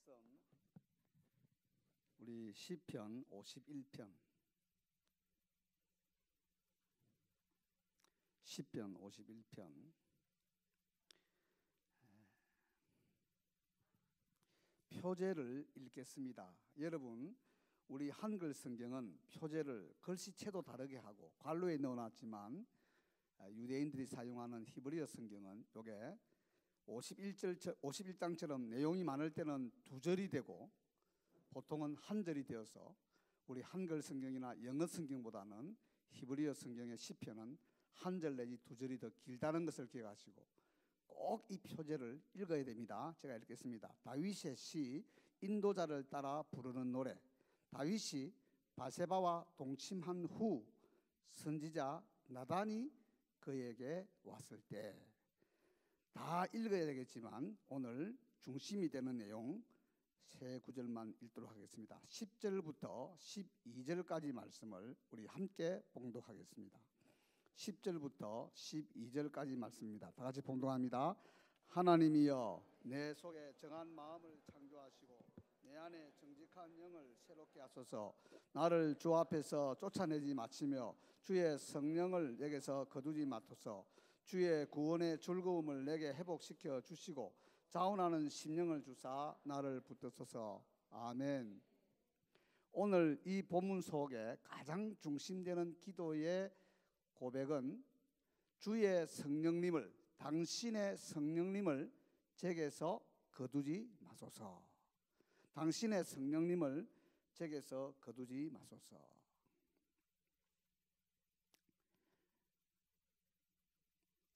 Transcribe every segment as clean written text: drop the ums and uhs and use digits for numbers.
말씀 우리 시편 51편 시편 51편 표제를 읽겠습니다. 여러분, 우리 한글 성경은 표제를 글씨체도 다르게 하고 관로에 넣어놨지만 유대인들이 사용하는 히브리어 성경은 이게 51장처럼 내용이 많을 때는 두 절이 되고 보통은 한 절이 되어서 우리 한글 성경이나 영어 성경보다는 히브리어 성경의 시편은 한 절 내지 두 절이 더 길다는 것을 기억하시고 꼭 이 표제를 읽어야 됩니다. 제가 읽겠습니다. 다윗의 시 인도자를 따라 부르는 노래. 다윗이 바세바와 동침한 후 선지자 나단이 그에게 왔을 때. 다 읽어야 되겠지만 오늘 중심이 되는 내용 세 구절만 읽도록 하겠습니다. 10절부터 12절까지 말씀을 우리 함께 봉독하겠습니다. 10절부터 12절까지 말씀입니다. 다 같이 봉독합니다. 하나님이여, 내 속에 정한 마음을 창조하시고 내 안에 정직한 영을 새롭게 하소서. 나를 주 앞에서 쫓아내지 마시며 주의 성령을 내게서 거두지 마소서. 주의 구원의 즐거움을 내게 회복시켜 주시고 자원하는 심령을 주사 나를 붙드소서. 아멘. 오늘 이 본문 속에 가장 중심되는 기도의 고백은 주의 성령님을, 당신의 성령님을 제게서 거두지 마소서. 당신의 성령님을 제게서 거두지 마소서.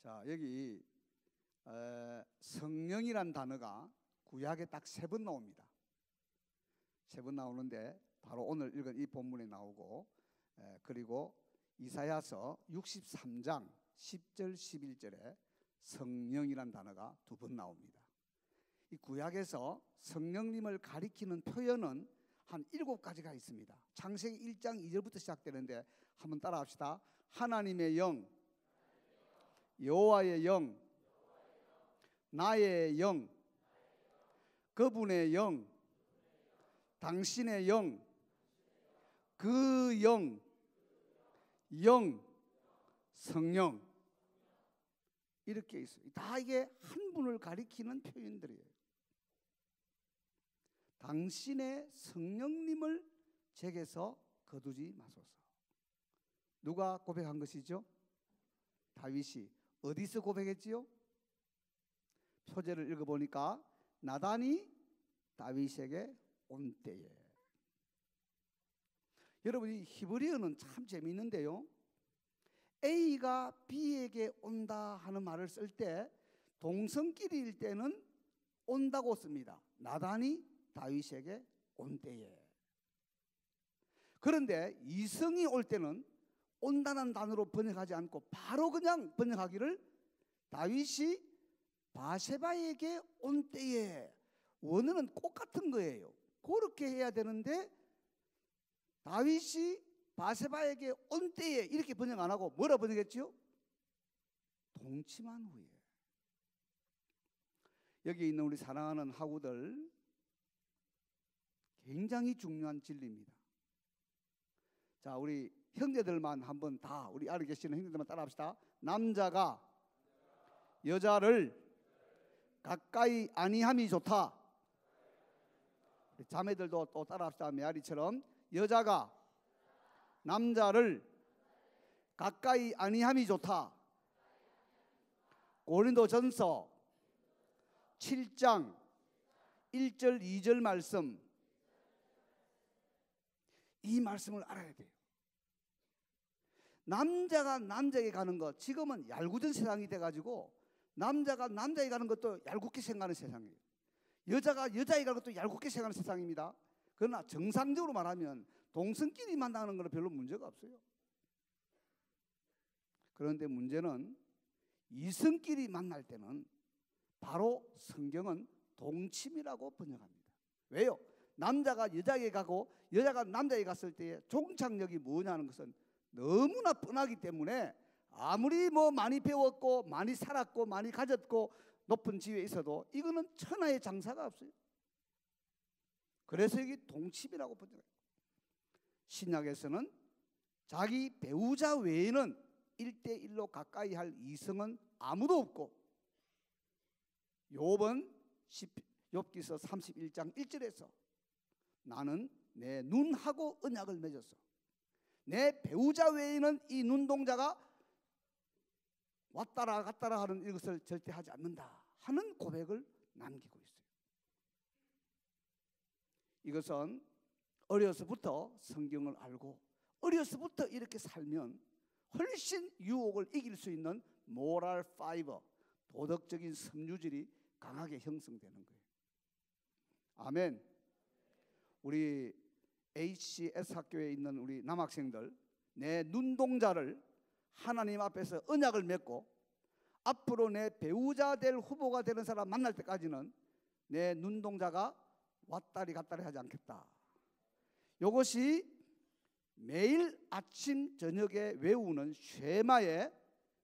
자, 여기 성령이란 단어가 구약에 딱 세 번 나옵니다. 세 번 나오는데 바로 오늘 읽은 이 본문에 나오고 그리고 이사야서 63장 10절 11절에 성령이란 단어가 두 번 나옵니다. 이 구약에서 성령님을 가리키는 표현은 한 7가지가 있습니다. 창세기 1장 2절부터 시작되는데 한번 따라합시다. 하나님의 영, 여호와의 영, 나의 영, 그분의 영, 당신의 영, 그 영, 영, 성령, 이렇게 있어요. 다 이게 한 분을 가리키는 표현들이에요. 당신의 성령님을 제게서 거두지 마소서. 누가 고백한 것이죠? 다윗이. 어디서 고백했지요? 표제를 읽어보니까 나단이 다윗에게 온 때에. 여러분, 이 히브리어는 참 재미있는데요, A가 B에게 온다 하는 말을 쓸 때 동성끼리일 때는 온다고 씁니다. 나단이 다윗에게 온 때에. 그런데 이성이 올 때는 온다는 단어로 번역하지 않고 바로 그냥 번역하기를 다윗이 바세바에게 온 때에. 원어는 똑같은 거예요. 그렇게 해야 되는데 다윗이 바세바에게 온 때에 이렇게 번역 안 하고 뭐라 번역했죠? 동침한 후에. 여기 있는 우리 사랑하는 학우들, 굉장히 중요한 진리입니다. 자, 우리 형제들만 한번 다, 우리 아래 계시는 형제들만 따라합시다. 남자가 여자를 가까이 아니함이 좋다. 자매들도 또 따라합시다. 메아리처럼. 여자가 남자를 가까이 아니함이 좋다. 고린도전서 7장 1절 2절 말씀, 이 말씀을 알아야 돼요. 남자가 남자에게 가는 것, 지금은 얄궂은 세상이 돼가지고 남자가 남자에게 가는 것도 얄궂게 생각하는 세상이에요. 여자가 여자에게 가는 것도 얄궂게 생각하는 세상입니다. 그러나 정상적으로 말하면 동성끼리 만나는 건 별로 문제가 없어요. 그런데 문제는 이성끼리 만날 때는 바로 성경은 동침이라고 번역합니다. 왜요? 남자가 여자에게 가고 여자가 남자에게 갔을 때의 종착역이 뭐냐는 것은 너무나 뻔하기 때문에 아무리 많이 배웠고 많이 살았고 많이 가졌고 높은 지위에 있어도 이거는 천하의 장사가 없어요. 그래서 여기 동침이라고 번역해요. 신약에서는 자기 배우자 외에는 1대1로 가까이 할 이성은 아무도 없고, 욥은 욥기서 31장 1절에서 나는 내 눈하고 언약을 맺었어. 내 배우자 외에는 이 눈동자가 왔다라 갔다라 하는 이것을 절대 하지 않는다 하는 고백을 남기고 있어요. 이것은 어려서부터 성경을 알고 어려서부터 이렇게 살면 훨씬 유혹을 이길 수 있는 모랄 파이버, 도덕적인 섬유질이 강하게 형성되는 거예요. 아멘. 우리 HCS 학교에 있는 우리 남학생들, 내 눈동자를 하나님 앞에서 언약을 맺고 앞으로 내 배우자 될 후보가 되는 사람 만날 때까지는 내 눈동자가 왔다리 갔다리 하지 않겠다. 이것이 매일 아침 저녁에 외우는 쉐마의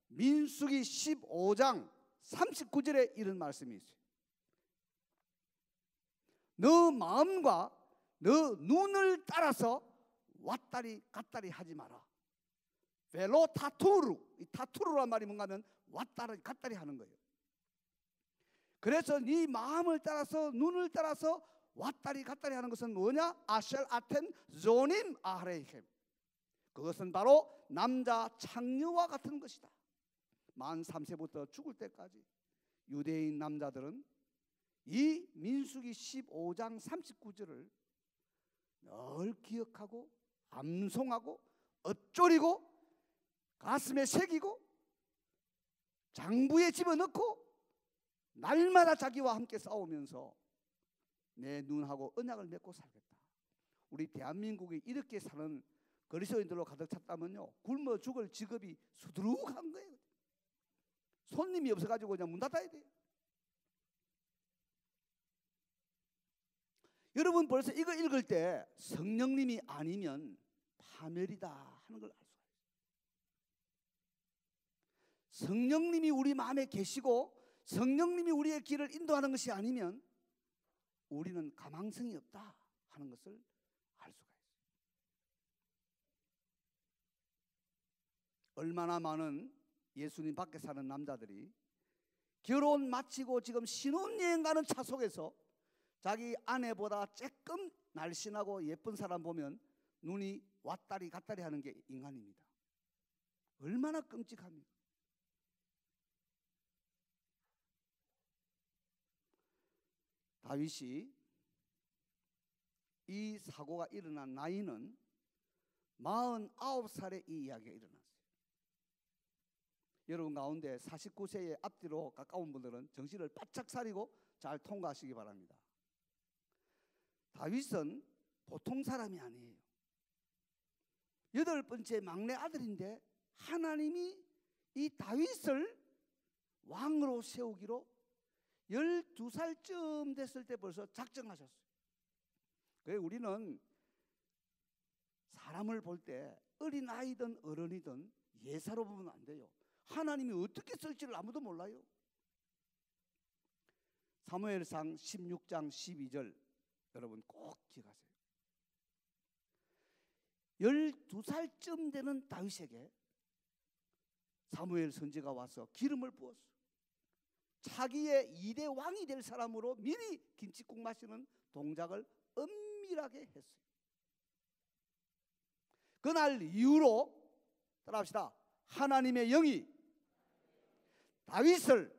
민수기 15장 39절에 이런 말씀이 있어요. 너 마음과 너 눈을 따라서 왔다리 갔다리 하지 마라. 벨로 타투르, 이 타투르란 말이 뭔가 하면 왔다리 갔다리 하는 거예요. 그래서 네 마음을 따라서 눈을 따라서 왔다리 갔다리 하는 것은 뭐냐? 아셀 아텐 조님 아하레이헴. 그것은 바로 남자 창녀와 같은 것이다. 만 3세부터 죽을 때까지 유대인 남자들은 이 민수기 15장 39절을 늘 기억하고 암송하고 읊조리고 가슴에 새기고 장부에 집어넣고 날마다 자기와 함께 싸우면서 내 눈하고 언약을 맺고 살겠다. 우리 대한민국이 이렇게 사는 그리스도인들로 가득 찼다면요, 굶어 죽을 직업이 수두룩한 거예요. 손님이 없어가지고 그냥 문 닫아야 돼요. 여러분 벌써 이거 읽을 때 성령님이 아니면 파멸이다 하는 걸 알 수가 있어요. 성령님이 우리 마음에 계시고 성령님이 우리의 길을 인도하는 것이 아니면 우리는 가망성이 없다 하는 것을 알 수가 있어요. 얼마나 많은 예수님 밖에 사는 남자들이 결혼 마치고 지금 신혼여행 가는 차 속에서 자기 아내보다 조금 날씬하고 예쁜 사람 보면 눈이 왔다리 갔다리 하는 게 인간입니다. 얼마나 끔찍합니까? 다윗이 이 사고가 일어난 나이는 49살에 이 이야기가 일어났어요. 여러분 가운데 49세의 앞뒤로 가까운 분들은 정신을 바짝 차리고 잘 통과하시기 바랍니다. 다윗은 보통 사람이 아니에요. 8번째 막내 아들인데 하나님이 이 다윗을 왕으로 세우기로 12살쯤 됐을 때 벌써 작정하셨어요. 그래서 우리는 사람을 볼 때 어린아이든 어른이든 예사로 보면 안 돼요. 하나님이 어떻게 쓸지를 아무도 몰라요. 사무엘상 16장 12절 여러분 꼭 기억하세요. 12살쯤 되는 다윗에게 사무엘 선지가 와서 기름을 부었어요. 차기의 2대 왕이 될 사람으로 미리 김칫국 마시는 동작을 은밀하게 했어요. 그날 이후로 따라합시다. 하나님의 영이 다윗을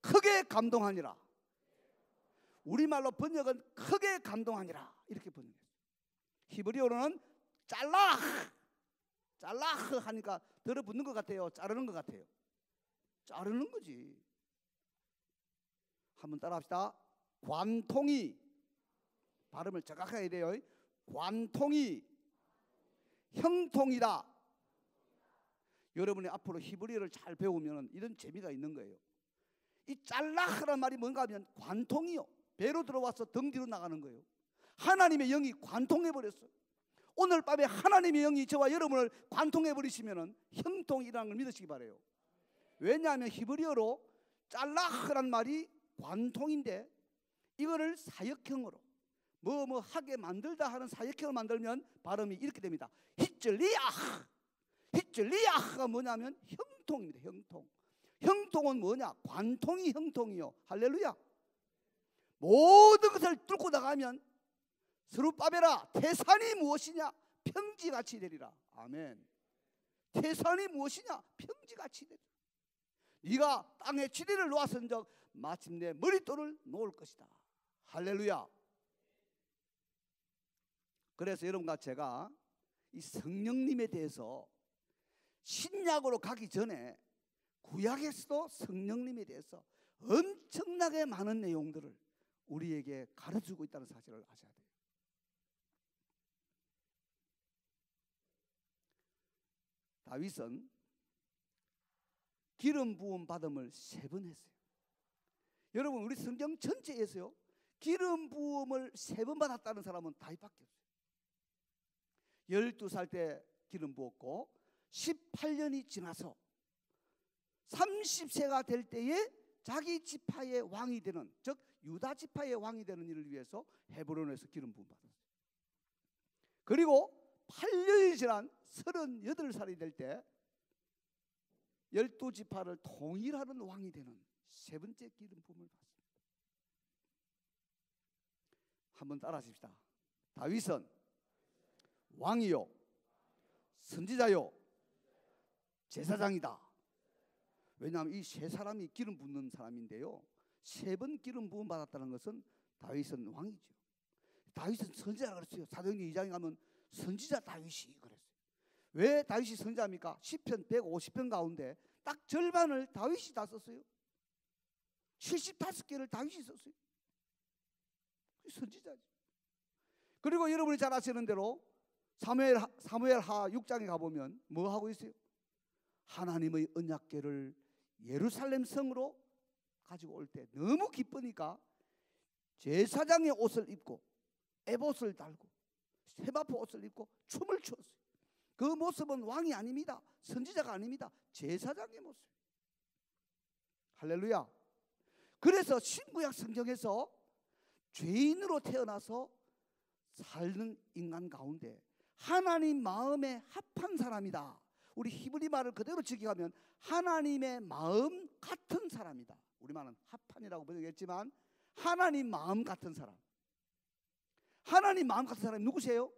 크게 감동하니라. 우리말로 번역은 크게 감동하니라 이렇게 번역했어요. 히브리어로는 잘라흐 하니까 들어붙는 것 같아요, 자르는 것 같아요? 자르는 거지. 한번 따라합시다. 관통이, 발음을 정확하게 해야 돼요. 관통이 형통이다. 여러분이 앞으로 히브리어를 잘 배우면 이런 재미가 있는 거예요. 이 잘라흐란 말이 뭔가 하면 관통이요, 배로 들어와서 등 뒤로 나가는 거예요. 하나님의 영이 관통해 버렸어요. 오늘 밤에 하나님의 영이 저와 여러분을 관통해 버리시면 형통이라는 걸 믿으시기 바라요. 왜냐하면 히브리어로 잘라흐란 말이 관통인데 이거를 사역형으로 뭐 하게 만들다 하는 사역형을 만들면 발음이 이렇게 됩니다. 히즐리아흐. 히즐리아흐가 뭐냐면 형통입니다. 형통. 형통은 뭐냐? 관통이 형통이요. 할렐루야. 모든 것을 뚫고 나가면 스룹바벨아, 태산이 무엇이냐? 평지같이 되리라. 아멘. 태산이 무엇이냐? 평지같이 되리라. 네가 땅에 지리를 놓았은적 마침내 머릿돌을 놓을 것이다. 할렐루야. 그래서 여러분과 제가 이 성령님에 대해서 신약으로 가기 전에 구약에서도 성령님에 대해서 엄청나게 많은 내용들을 우리에게 가르쳐주고 있다는 사실을 아셔야 돼요. 다윗은 기름 부음 받음을 3번 했어요. 여러분, 우리 성경 전체에서요, 기름 부음을 3번 받았다는 사람은 다윗밖에 없어요. 12살 때 기름 부었고 18년이 지나서 30세가 될 때에 자기 지파의 왕이 되는, 즉 유다 지파의 왕이 되는 일을 위해서 헤브론에서 기름 부음 받았어요. 그리고 8년이 지난 38살이 될 때 12지파를 통일하는 왕이 되는 3번째 기름 부음을 받습니다. 한번 따라 하십시다. 다윗은 왕이요, 선지자요, 제사장이다. 왜냐하면 이 3사람이 기름 붓는 사람인데요, 3번 기름 부음 받았다는 것은 다윗은 왕이죠. 다윗은 선지자라 그랬어요. 사도행전 2장에 가면 선지자 다윗이 그랬어요. 왜 다윗이 선지자입니까? 시편 150편 가운데 딱 절반을 다윗이 다 썼어요. 75개를 다윗이 썼어요. 선지자죠. 그리고 여러분이 잘 아시는 대로 사무엘하 6장에 가보면 뭐 하고 있어요? 하나님의 언약궤를 예루살렘 성으로 가지고 올 때 너무 기쁘니까 제사장의 옷을 입고 에봇을 달고 세마포 옷을 입고 춤을 추었어요. 그 모습은 왕이 아닙니다. 선지자가 아닙니다. 제사장의 모습. 할렐루야. 그래서 신구약 성경에서 죄인으로 태어나서 사는 인간 가운데 하나님 마음에 합한 사람이다. 우리 히브리 말을 그대로 직역하면 하나님의 마음 같은 사람이다. 우리말은 합한이라고 번역했지만 하나님 마음 같은 사람. 하나님 마음 같은 사람이 누구세요?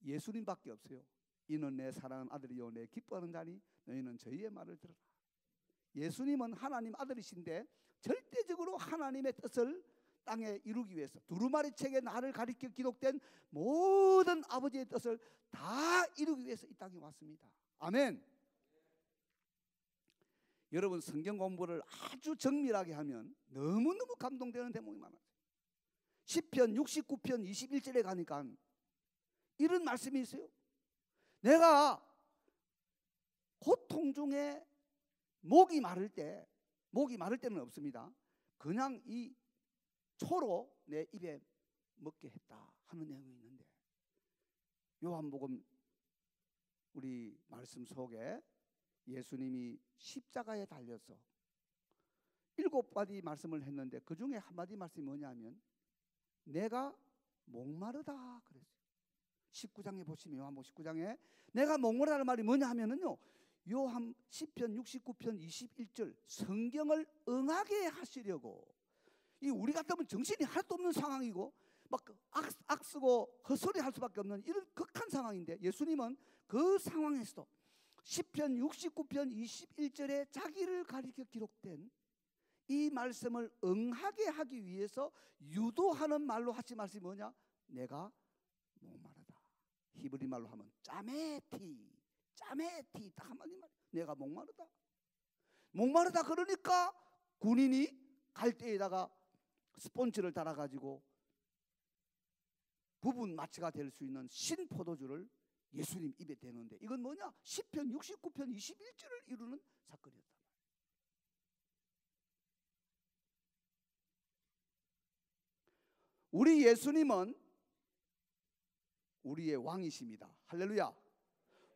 예수님밖에 없어요. 이는 내 사랑하는 아들이요 내 기뻐하는 자니 너희는 저희의 말을 들어라. 예수님은 하나님 아들이신데 절대적으로 하나님의 뜻을 땅에 이루기 위해서 두루마리 책에 나를 가리켜 기록된 모든 아버지의 뜻을 다 이루기 위해서 이 땅에 왔습니다. 아멘. 여러분, 성경 공부를 아주 정밀하게 하면 너무너무 감동되는 대목이 많아요. 시편 69편 21절에 가니까 이런 말씀이 있어요. 내가 고통 중에 목이 마를 때는 없습니다. 그냥 이 초로 내 입에 먹게 했다 하는 내용이 있는데, 요한복음 우리 말씀 속에 예수님이 십자가에 달려서 7가지 말씀을 했는데 그 중에 한마디 말씀이 뭐냐면 내가 목마르다 그랬어요. 19장에 보시면 요한복음 19장에 내가 목마르다는 말이 뭐냐 하면은요, 요한 시편 69편 21절 성경을 응하게 하시려고, 이 우리 같으면 정신이 하나도 없는 상황이고 막 악쓰고 헛소리 할 수밖에 없는 이런 극한 상황인데, 예수님은 그 상황에서도 시편 69편 21절에 자기를 가리켜 기록된 이 말씀을 응하게 하기 위해서 유도하는 말로 하신 말씀이 뭐냐? 내가 목마르다. 히브리 말로 하면 짜메티 딱 한마디 말. 내가 목마르다. 그러니까 군인이 갈대에다가 스폰지를 달아가지고 부분 마취가 될 수 있는 신포도주를 예수님 입에 대는데, 이건 뭐냐? 시편 69편 21절을 이루는 사건이었다. 우리 예수님은 우리의 왕이십니다. 할렐루야.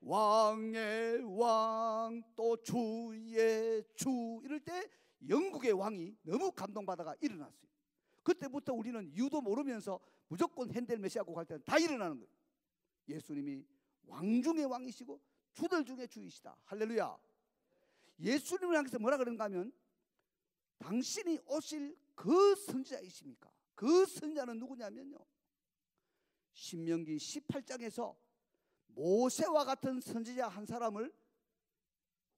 왕의 왕 또 주의 주 이럴 때 영국의 왕이 너무 감동받아가 일어났어요. 그때부터 우리는 이유도 모르면서 무조건 핸델 메시아고 갈 때는 다 일어나는 거예요. 예수님이 왕 중의 왕이시고 주들 중에 주이시다. 할렐루야. 예수님을 향해서 뭐라 그런가 하면 당신이 오실 그 선지자이십니까? 그 선지자는 누구냐면요, 신명기 18장에서 모세와 같은 선지자 한 사람을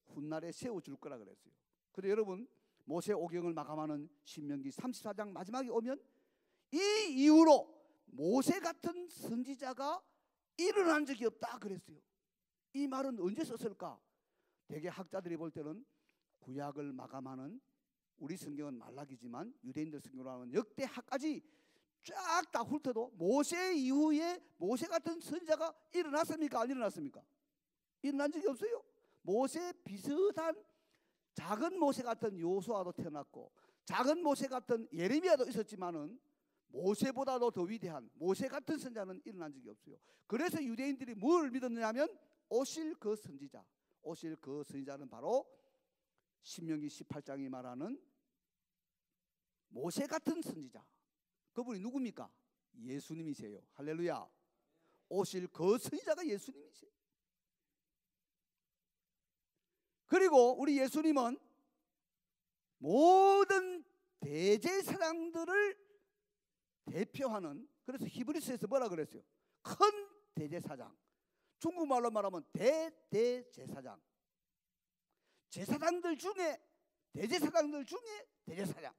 훗날에 세워줄 거라 그랬어요. 그런데 여러분, 모세오경을 마감하는 신명기 34장 마지막에 오면 이 이후로 모세 같은 선지자가 일어난 적이 없다 그랬어요. 이 말은 언제 썼을까? 대개 학자들이 볼 때는 구약을 마감하는, 우리 성경은 말라기지만 유대인들 성경으로 하면 역대하까지 쫙 다 훑어도 모세 이후에 모세 같은 선지자가 일어났습니까? 안 일어났습니까? 일어난 적이 없어요. 모세 비슷한 작은 모세 같은 요수아도 태어났고 작은 모세 같은 예레미야도 있었지만은 모세보다도 더 위대한 모세 같은 선지자는 일어난 적이 없어요. 그래서 유대인들이 뭘 믿었느냐면 오실 그 선지자, 오실 그 선지자는 바로 신명기 18장이 말하는 모세 같은 선지자, 그분이 누굽니까? 예수님이세요. 할렐루야. 오실 그 선지자가 예수님이세요. 그리고 우리 예수님은 모든 대제사장들을 대표하는, 그래서 히브리서에서 뭐라 그랬어요? 큰 대제사장. 중국말로 말하면 대제사장. 제사장들 중에, 대제사장들 중에 대제사장.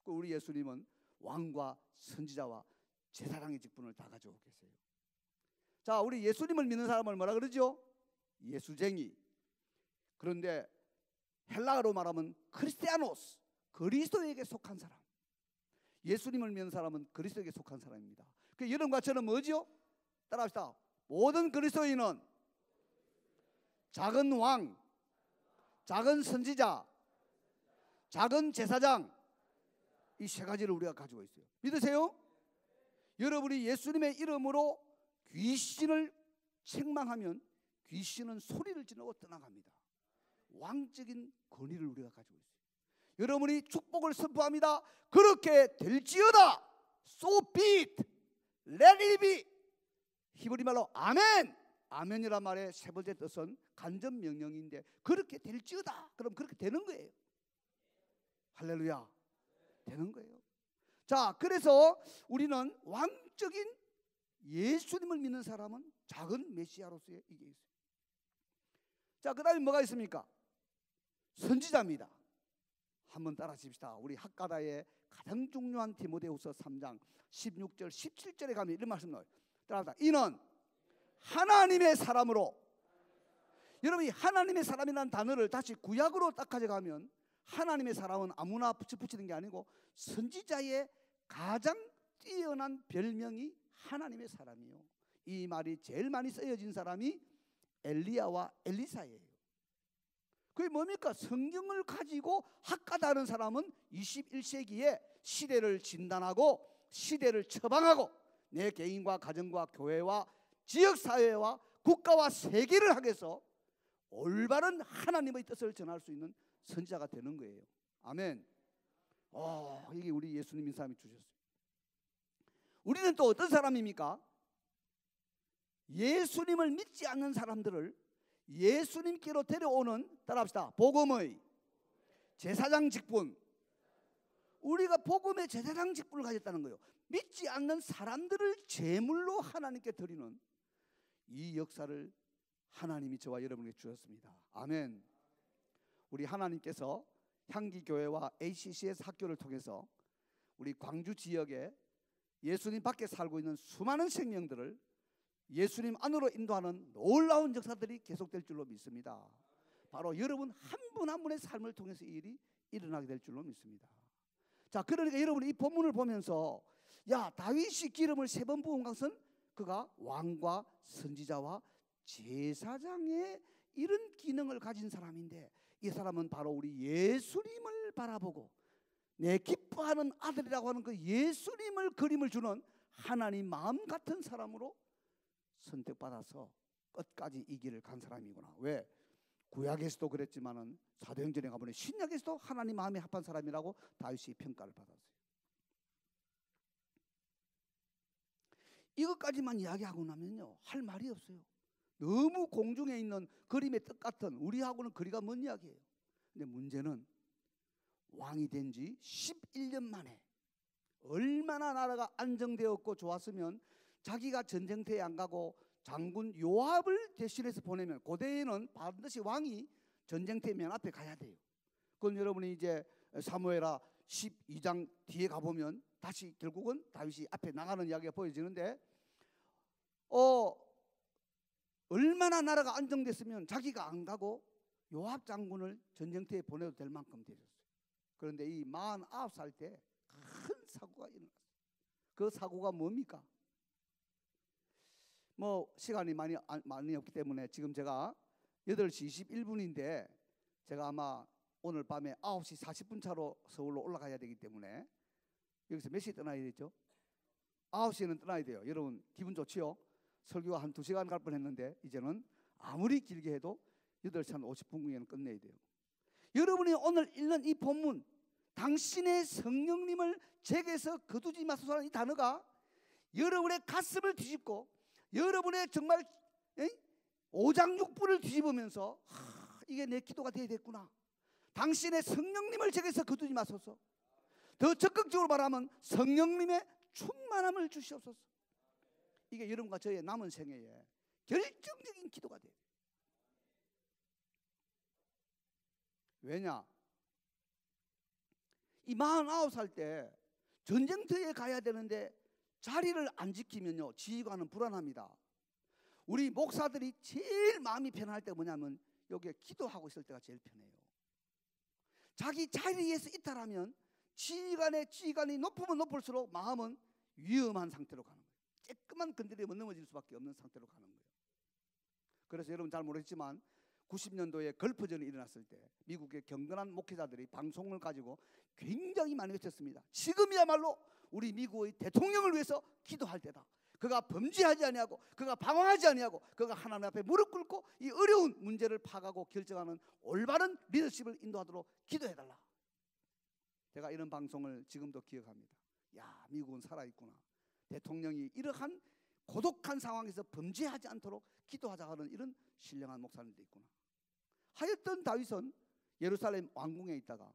우리 예수님은 왕과 선지자와 제사장의 직분을 다 가지고 계세요. 자, 우리 예수님을 믿는 사람을 뭐라 그러죠? 예수쟁이. 그런데 헬라어로 말하면 크리스티아노스, 그리스도에게 속한 사람. 예수님을 믿는 사람은 그리스도에게 속한 사람입니다. 그 여러분과 저는 뭐죠? 따라합시다. 모든 그리스도인은 작은 왕, 작은 선지자, 작은 제사장, 이 세 가지를 우리가 가지고 있어요. 믿으세요? 여러분이 예수님의 이름으로 귀신을 책망하면 귀신은 소리를 지르고 떠나갑니다. 왕적인 권위를 우리가 가지고 있어요. 여러분이 축복을 선포합니다. 그렇게 될지어다. So be it. Let it be. 히브리 말로 아멘. 아멘이란 말의 세 번째 뜻은 간접 명령인데 그렇게 될지어다. 그럼 그렇게 되는 거예요. 할렐루야. 되는 거예요. 자, 그래서 우리는 왕적인 예수님을 믿는 사람은 작은 메시아로서의 이게 있어요. 자, 그 다음에 뭐가 있습니까? 선지자입니다. 한번 따라하십시다. 우리 학가다의 가장 중요한 디모데후서 3장 16절 17절에 가면 이런 말씀 나와요. 따라합시다. 이는 하나님의 사람으로. 여러분이 하나님의 사람이라는 단어를 다시 구약으로 딱 가져가면 하나님의 사람은 아무나 붙이는 게 아니고 선지자의 가장 뛰어난 별명이 하나님의 사람이에요. 이 말이 제일 많이 쓰여진 사람이 엘리야와 엘리사예요. 그게 뭡니까? 성경을 가지고 학가다는 사람은 21세기에 시대를 진단하고 시대를 처방하고 내 개인과 가정과 교회와 지역사회와 국가와 세계를 하게해서 올바른 하나님의 뜻을 전할 수 있는 선지자가 되는 거예요. 아멘. 이게 우리 예수님인 사람이 주셨어요. 우리는 또 어떤 사람입니까? 예수님을 믿지 않는 사람들을 예수님께로 데려오는, 따라합시다, 복음의 제사장 직분. 우리가 복음의 제사장 직분을 가졌다는 거예요. 믿지 않는 사람들을 제물로 하나님께 드리는 이 역사를 하나님이 저와 여러분에게 주셨습니다. 아멘. 우리 하나님께서 향기교회와 ACCS 학교를 통해서 우리 광주 지역에 예수님 밖에 살고 있는 수많은 생명들을 예수님 안으로 인도하는 놀라운 역사들이 계속될 줄로 믿습니다. 바로 여러분 한 분 한 분의 삶을 통해서 이 일이 일어나게 될 줄로 믿습니다. 자, 그러니까 여러분이 이 본문을 보면서 야, 다윗이 기름을 3번 부은 것은 그가 왕과 선지자와 제사장의 이런 기능을 가진 사람인데 이 사람은 바로 우리 예수님을 바라보고 내 기뻐하는 아들이라고 하는 그 예수님을 그림을 주는 하나님 마음 같은 사람으로 선택받아서 끝까지 이 길을 간 사람이구나. 왜? 구약에서도 그랬지만은 사도행전에 가보니 신약에서도 하나님 마음에 합한 사람이라고 다윗이 평가를 받았어요. 이것까지만 이야기하고 나면요, 할 말이 없어요. 너무 공중에 있는 그림의 뜻 같은, 우리하고는 거리가 먼 이야기예요. 근데 문제는 왕이 된 지 11년 만에 얼마나 나라가 안정되었고 좋았으면 자기가 전쟁터에 안 가고 장군 요압을 대신해서 보내면, 고대에는 반드시 왕이 전쟁터에 맨 앞에 가야 돼요. 그건 여러분이 이제 사무엘하 12장 뒤에 가보면 다시 결국은 다윗이 앞에 나가는 이야기가 보여지는데, 얼마나 나라가 안정됐으면 자기가 안 가고 요압 장군을 전쟁터에 보내도 될 만큼 되셨어요. 그런데 이 49살 때 큰 사고가 일어났어요. 그 사고가 뭡니까? 뭐 시간이 많이 없기 때문에 지금 제가 8시 21분인데 제가 아마 오늘 밤에 9시 40분 차로 서울로 올라가야 되기 때문에, 여기서 몇 시에 떠나야 되죠? 9시에는 떠나야 돼요. 여러분 기분 좋지요? 설교가 한 2시간 갈 뻔했는데 이제는 아무리 길게 해도 8시 한 50분경에는 끝내야 돼요. 여러분이 오늘 읽는 이 본문, 당신의 성령님을 제게서 거두지 마소서라는 이 단어가 여러분의 가슴을 뒤집고 여러분의 정말 오장육부를 뒤집으면서 이게 내 기도가 되어야 됐구나. 당신의 성령님을 제게서 거두지 마소서. 더 적극적으로 말하면 성령님의 충만함을 주시옵소서. 이게 여러분과 저의 남은 생애에 결정적인 기도가 돼요. 왜냐? 이 49살 때 전쟁터에 가야 되는데 자리를 안 지키면요, 지휘관은 불안합니다. 우리 목사들이 제일 마음이 편할 때가 뭐냐면 여기에 기도하고 있을 때가 제일 편해요. 자기 자리에서 이탈하면 지휘관이 높으면 높을수록 마음은 위험한 상태로 가는 거예요. 조금만 건드리면 넘어질 수밖에 없는 상태로 가는 거예요. 그래서 여러분 잘 모르겠지만 90년도에 걸프전이 일어났을 때 미국의 경건한 목회자들이 방송을 가지고 굉장히 많이 외쳤습니다. 지금이야말로 우리 미국의 대통령을 위해서 기도할 때다. 그가 범죄하지 아니하고 그가 방황하지 아니하고 그가 하나님 앞에 무릎 꿇고 이 어려운 문제를 파가고 결정하는 올바른 리더십을 인도하도록 기도해달라. 제가 이런 방송을 지금도 기억합니다. 야, 미국은 살아있구나. 대통령이 이러한 고독한 상황에서 범죄하지 않도록 기도하자 하는 이런 신령한 목사님도 있구나. 하여튼 다윗은 예루살렘 왕궁에 있다가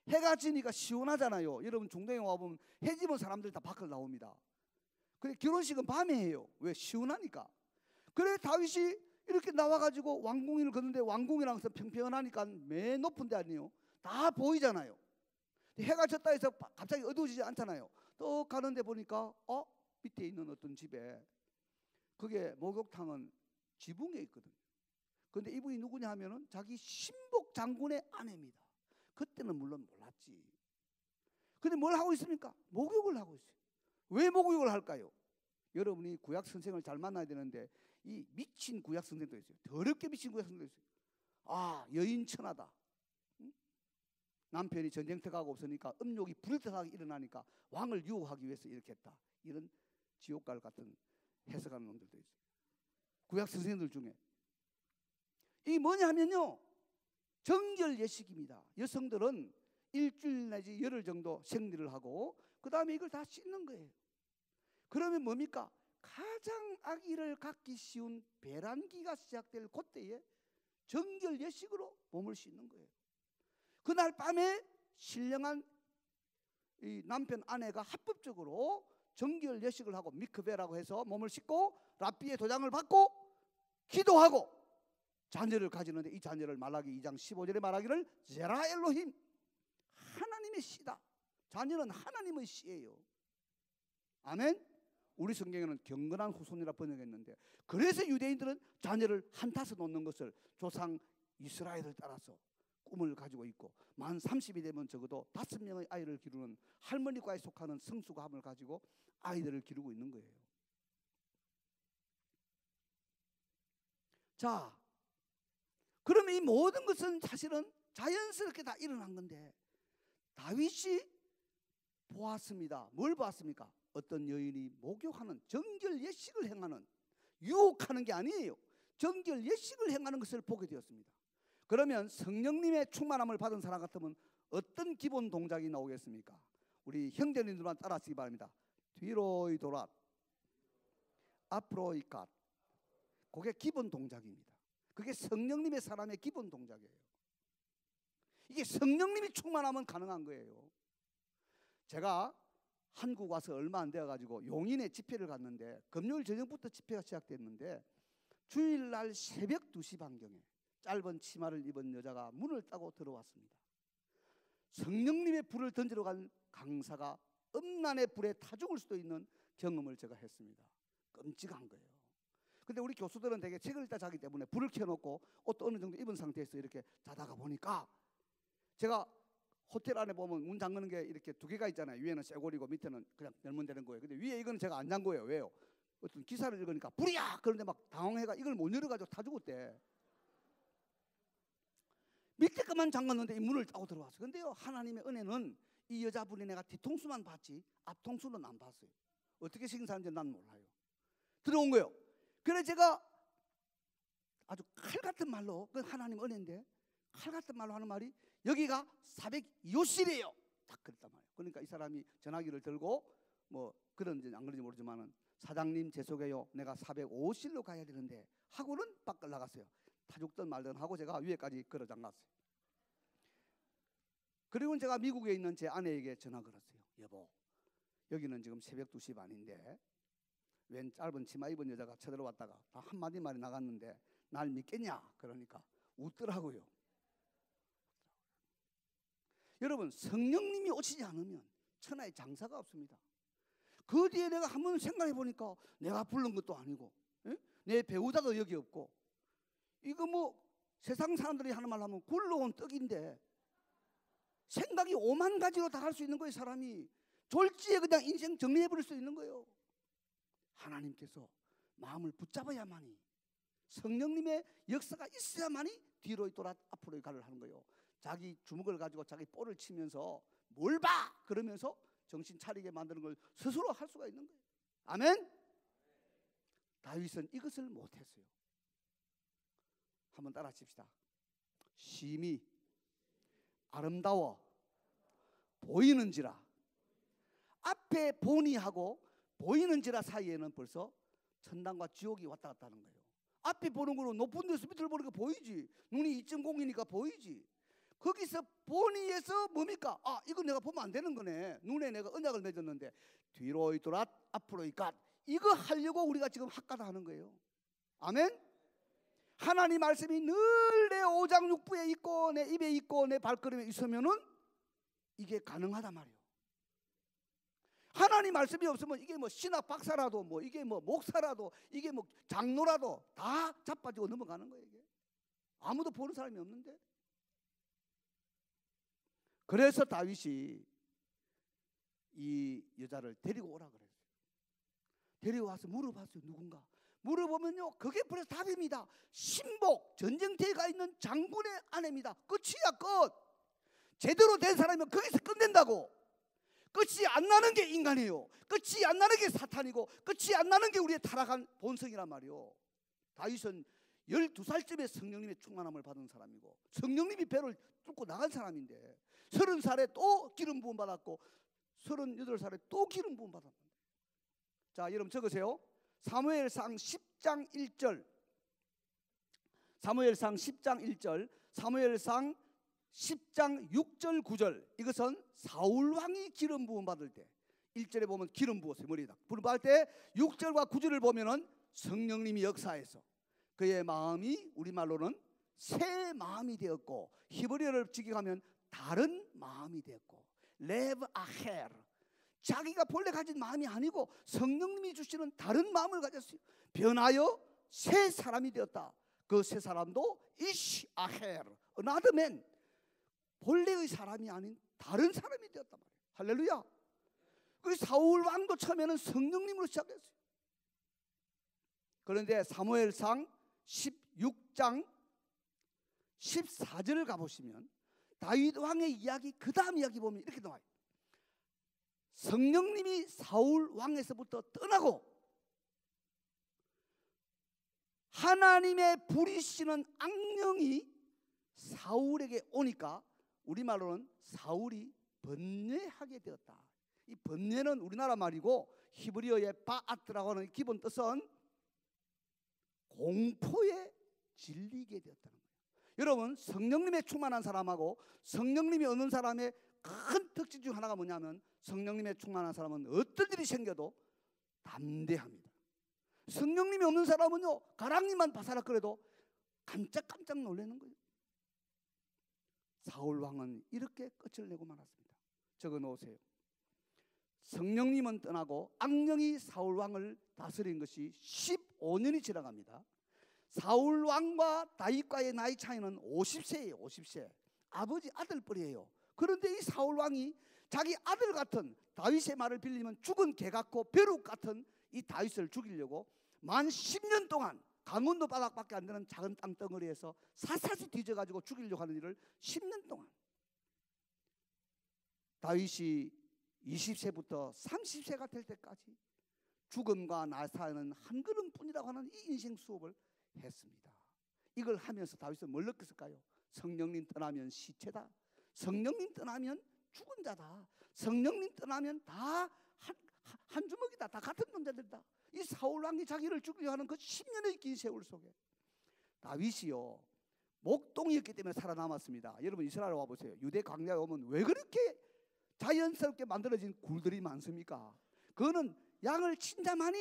해가 지니까 시원하잖아요. 여러분 중동에 와보면 해 지면 사람들 다 밖을 나옵니다. 근데 결혼식은 밤에 해요. 왜? 시원하니까. 그래 다윗이 이렇게 나와가지고 왕궁을 걷는데, 왕궁이랑 평평하니까 맨 높은 데 아니에요. 다 보이잖아요. 해가 졌다 해서 갑자기 어두워지지 않잖아요. 또 가는데 보니까 밑에 있는 어떤 집에, 그게 목욕탕은 지붕에 있거든요. 그런데 이분이 누구냐 하면은 자기 신복 장군의 아내입니다. 그때는 물론 몰랐지. 근데 뭘 하고 있습니까? 목욕을 하고 있어요. 왜 목욕을 할까요? 여러분이 구약 선생을 잘 만나야 되는데 이 미친 구약 선생도 있어요. 더럽게 미친 구약 선생도 있어요. 아, 여인 천하다. 응? 남편이 전쟁터 가고 없으니까 음욕이 불타하게 일어나니까 왕을 유혹하기 위해서 이렇게 했다. 이런 지옥갈 같은 해석하는 놈들도 있어요. 구약 선생님들 중에. 이 뭐냐 하면요, 정결 예식입니다. 여성들은 일주일 내지 열흘 정도 생리를 하고 그 다음에 이걸 다 씻는 거예요. 그러면 뭡니까? 가장 아기를 갖기 쉬운 배란기가 시작될 그때에 정결 예식으로 몸을 씻는 거예요. 그날 밤에 신령한 이 남편 아내가 합법적으로 정결 예식을 하고 미크베라고 해서 몸을 씻고 랍비의 도장을 받고 기도하고 자녀를 가지는데, 이 자녀를 말라기 2장 15절에 말하기를 제라 엘로힘, 하나님의 씨다. 자녀는 하나님의 씨예요. 아멘. 우리 성경에는 경건한 후손이라 번역했는데, 그래서 유대인들은 자녀를 한타서 놓는 것을 조상 이스라엘을 따라서 꿈을 가지고 있고, 만 30이 되면 적어도 5명의 아이를 기르는 할머니과에 속하는 성수감을 가지고 아이들을 기르고 있는 거예요. 자, 그러면 이 모든 것은 사실은 자연스럽게 다 일어난 건데, 다윗이 보았습니다. 뭘 보았습니까? 어떤 여인이 목욕하는, 정결 예식을 행하는, 유혹하는 게 아니에요. 정결 예식을 행하는 것을 보게 되었습니다. 그러면 성령님의 충만함을 받은 사람 같으면 어떤 기본 동작이 나오겠습니까? 우리 형제님들만 따라하시기 바랍니다. 뒤로 돌아. 아프로이갓. 그게 기본 동작입니다. 그게 성령님의 사람의 기본 동작이에요. 이게 성령님이 충만하면 가능한 거예요. 제가 한국 와서 얼마 안 되어가지고 용인에 집회를 갔는데 금요일 저녁부터 집회가 시작됐는데 주일날 새벽 2시 반경에 짧은 치마를 입은 여자가 문을 따고 들어왔습니다. 성령님의 불을 던지러 간 강사가 음란의 불에 타 죽을 수도 있는 경험을 제가 했습니다. 끔찍한 거예요. 근데 우리 교수들은 되게 책을 읽다 자기 때문에 불을 켜놓고 옷도 어느 정도 입은 상태에서 이렇게 자다가 보니까, 제가 호텔 안에 보면 문 잠그는 게 이렇게 2개가 있잖아요. 위에는 쇠고리고 밑에는 그냥 열면 되는 거예요. 근데 위에 이거는 제가 안 잠궈요. 왜요? 어떤 기사를 읽으니까 불이야! 그런데 막 당황해가 이걸 못 열어가지고 타 죽었대. 밑에 것만 잠갔는데 이 문을 따고 들어왔어요. 근데요, 하나님의 은혜는 이 여자분이 내가 뒤통수만 봤지 앞통수는 안 봤어요. 어떻게 생긴 사람인지 난 몰라요. 들어온 거예요. 그래서 제가 아주 칼 같은 말로, 그 하나님 은혜인데 칼 같은 말로 하는 말이, 여기가 402호실이에요. 딱 그랬단 말이에요. 그러니까 이 사람이 전화기를 들고 뭐 그런지 안 그런지 모르지만은, 사장님 죄송해요, 내가 405호실로 가야 되는데 하고는 밖을 나갔어요. 타 죽든 말든 하고 제가 위에까지 걸어 잠갔어요. 그리고 제가 미국에 있는 제 아내에게 전화 걸었어요. 여보, 여기는 지금 새벽 2시 반인데 웬 짧은 치마 입은 여자가 쳐들어왔다가 다 한마디 말이 나갔는데 날 믿겠냐? 그러니까 웃더라고요. 여러분, 성령님이 오시지 않으면 천하에 장사가 없습니다. 그 뒤에 내가 한번 생각해 보니까 내가 부른 것도 아니고, 내 배우자도 여기 없고, 이거 뭐 세상 사람들이 하는 말로 하면 굴러온 떡인데 생각이 5만 가지로 다 할 수 있는 거예요. 사람이 졸지에 그냥 인생 정리해 버릴 수 있는 거예요. 하나님께서 마음을 붙잡아야만이, 성령님의 역사가 있어야만이 뒤로 돌아 앞으로 가를 하는 거예요. 자기 주먹을 가지고 자기 볼을 치면서 뭘 봐! 그러면서 정신 차리게 만드는 걸 스스로 할 수가 있는 거예요. 아멘? 다윗은 이것을 못했어요. 한번 따라 칩시다. 심히 아름다워 보이는지라. 앞에 보니하고 보이는지라 사이에는 벌써 천당과 지옥이 왔다 갔다 하는 거예요. 앞에 보는 거는 높은 데서 밑을 보니까 보이지. 눈이 2.0이니까 보이지. 거기서 보니에서 뭡니까? 아, 이거 내가 보면 안 되는 거네. 눈에 내가 언약을 맺었는데 뒤로 이돌아 앞으로 이갓, 이거 하려고 우리가 지금 학가다 하는 거예요. 아멘? 하나님 말씀이 늘 내 오장육부에 있고 내 입에 있고 내 발걸음에 있으면은 이게 가능하단 말이에요. 하나님 말씀이 없으면 이게 뭐 신학 박사라도 뭐 이게 뭐 목사라도 이게 뭐 장로라도 다 자빠지고 넘어가는 거예요. 이게 아무도 보는 사람이 없는데. 그래서 다윗이 이 여자를 데리고 오라 그랬어요. 데리고 와서 물어봤어요. 누군가 물어보면요, 그게 벌써 답입니다. 신복, 전쟁터에 가 있는 장군의 아내입니다. 끝이야, 끝. 제대로 된 사람이면 거기서 끝낸다고. 끝이 안 나는 게 인간이에요. 끝이 안 나는 게 사탄이고 끝이 안 나는 게 우리의 타락한 본성이란 말이에요. 다윗은 12살쯤에 성령님의 충만함을 받은 사람이고 성령님이 배를 뚫고 나간 사람인데 30살에 또 기름 부음 받았고 38살에 또 기름 부음 받았는데. 자, 여러분 적으세요. 사무엘상 10장 1절, 사무엘상 10장 1절, 사무엘상 10장 6절 9절. 이것은 사울왕이 기름 부음 받을 때 1절에 보면 기름 부었어요. 머리에다 부음 받을 때 6절과 9절을 보면은 성령님이 역사해서 그의 마음이 우리말로는 새 마음이 되었고 히브리어를 직역하면 다른 마음이 되었고 레브 아헤르, 자기가 본래 가진 마음이 아니고 성령님이 주시는 다른 마음을 가졌어요. 변하여 새 사람이 되었다. 그 새 사람도 이시 아헤르, another man, 본래의 사람이 아닌 다른 사람이 되었단 말이에요. 할렐루야. 그래서 사울 왕도 처음에는 성령님으로 시작했어요. 그런데 사무엘상 16장 14절을 가보시면 다윗 왕의 이야기, 그 다음 이야기 보면 이렇게 나와요. 성령님이 사울 왕에서부터 떠나고 하나님의 부리시는 악령이 사울에게 오니까 우리말로는 사울이 번뇌하게 되었다. 이 번뇌는 우리나라 말이고 히브리어의 바아트라고 하는 기본 뜻은 공포에 질리게 되었다는 거예요. 여러분, 성령님의 충만한 사람하고 성령님이 없는 사람의 큰 특징 중 하나가 뭐냐면, 성령님의 충만한 사람은 어떤 일이 생겨도 담대합니다. 성령님이 없는 사람은요, 가랑이만 바사락거려도 깜짝깜짝 놀라는 거예요. 사울 왕은 이렇게 끝을 내고 말았습니다. 적어 놓으세요. 성령님은 떠나고 악령이 사울 왕을 다스린 것이 15년이 지나갑니다. 사울 왕과 다윗과의 나이 차이는 50세예요. 50세. 아버지 아들뻘이에요. 그런데 이 사울 왕이 자기 아들 같은, 다윗의 말을 빌리면 죽은 개 같고 벼룩 같은 이 다윗을 죽이려고 만 10년 동안 강원도 바닥밖에 안 되는 작은 땅덩어리에서 샅샅이 뒤져가지고 죽이려고 하는 일을 10년 동안, 다윗이 20세부터 30세가 될 때까지 죽음과 나사는 한 걸음뿐이라고 하는 이 인생 수업을 했습니다. 이걸 하면서 다윗은 뭘 느꼈을까요? 성령님 떠나면 시체다. 성령님 떠나면 죽은 자다. 성령님 떠나면 다 한 주먹이다. 다 같은 놈자들이다. 이 사울 왕이 자기를 죽이려 하는 그 10년의 긴 세월 속에 다윗이요, 목동이었기 때문에 살아남았습니다. 여러분, 이스라엘 와보세요. 유대 광야에 오면 왜 그렇게 자연스럽게 만들어진 굴들이 많습니까? 그거는 양을 친자만이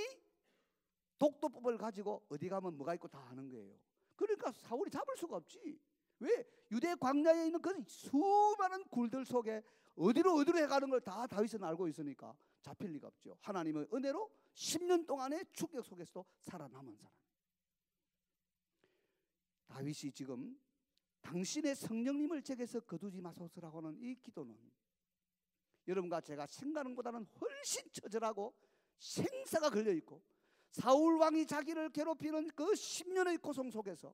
독도법을 가지고 어디 가면 뭐가 있고 다 아는 거예요. 그러니까 사울이 잡을 수가 없지. 왜? 유대 광야에 있는 그 수많은 굴들 속에 어디로 해가는 걸 다 다윗은 알고 있으니까 잡힐 리가 없죠. 하나님의 은혜로 10년 동안의 충격 속에서도 살아남은 사람. 다윗이 지금 당신의 성령님을 제게서 거두지 마소서라고 하는 이 기도는 여러분과 제가 생각하는 것보다는 훨씬 처절하고 생사가 걸려있고, 사울 왕이 자기를 괴롭히는 그 10년의 고통 속에서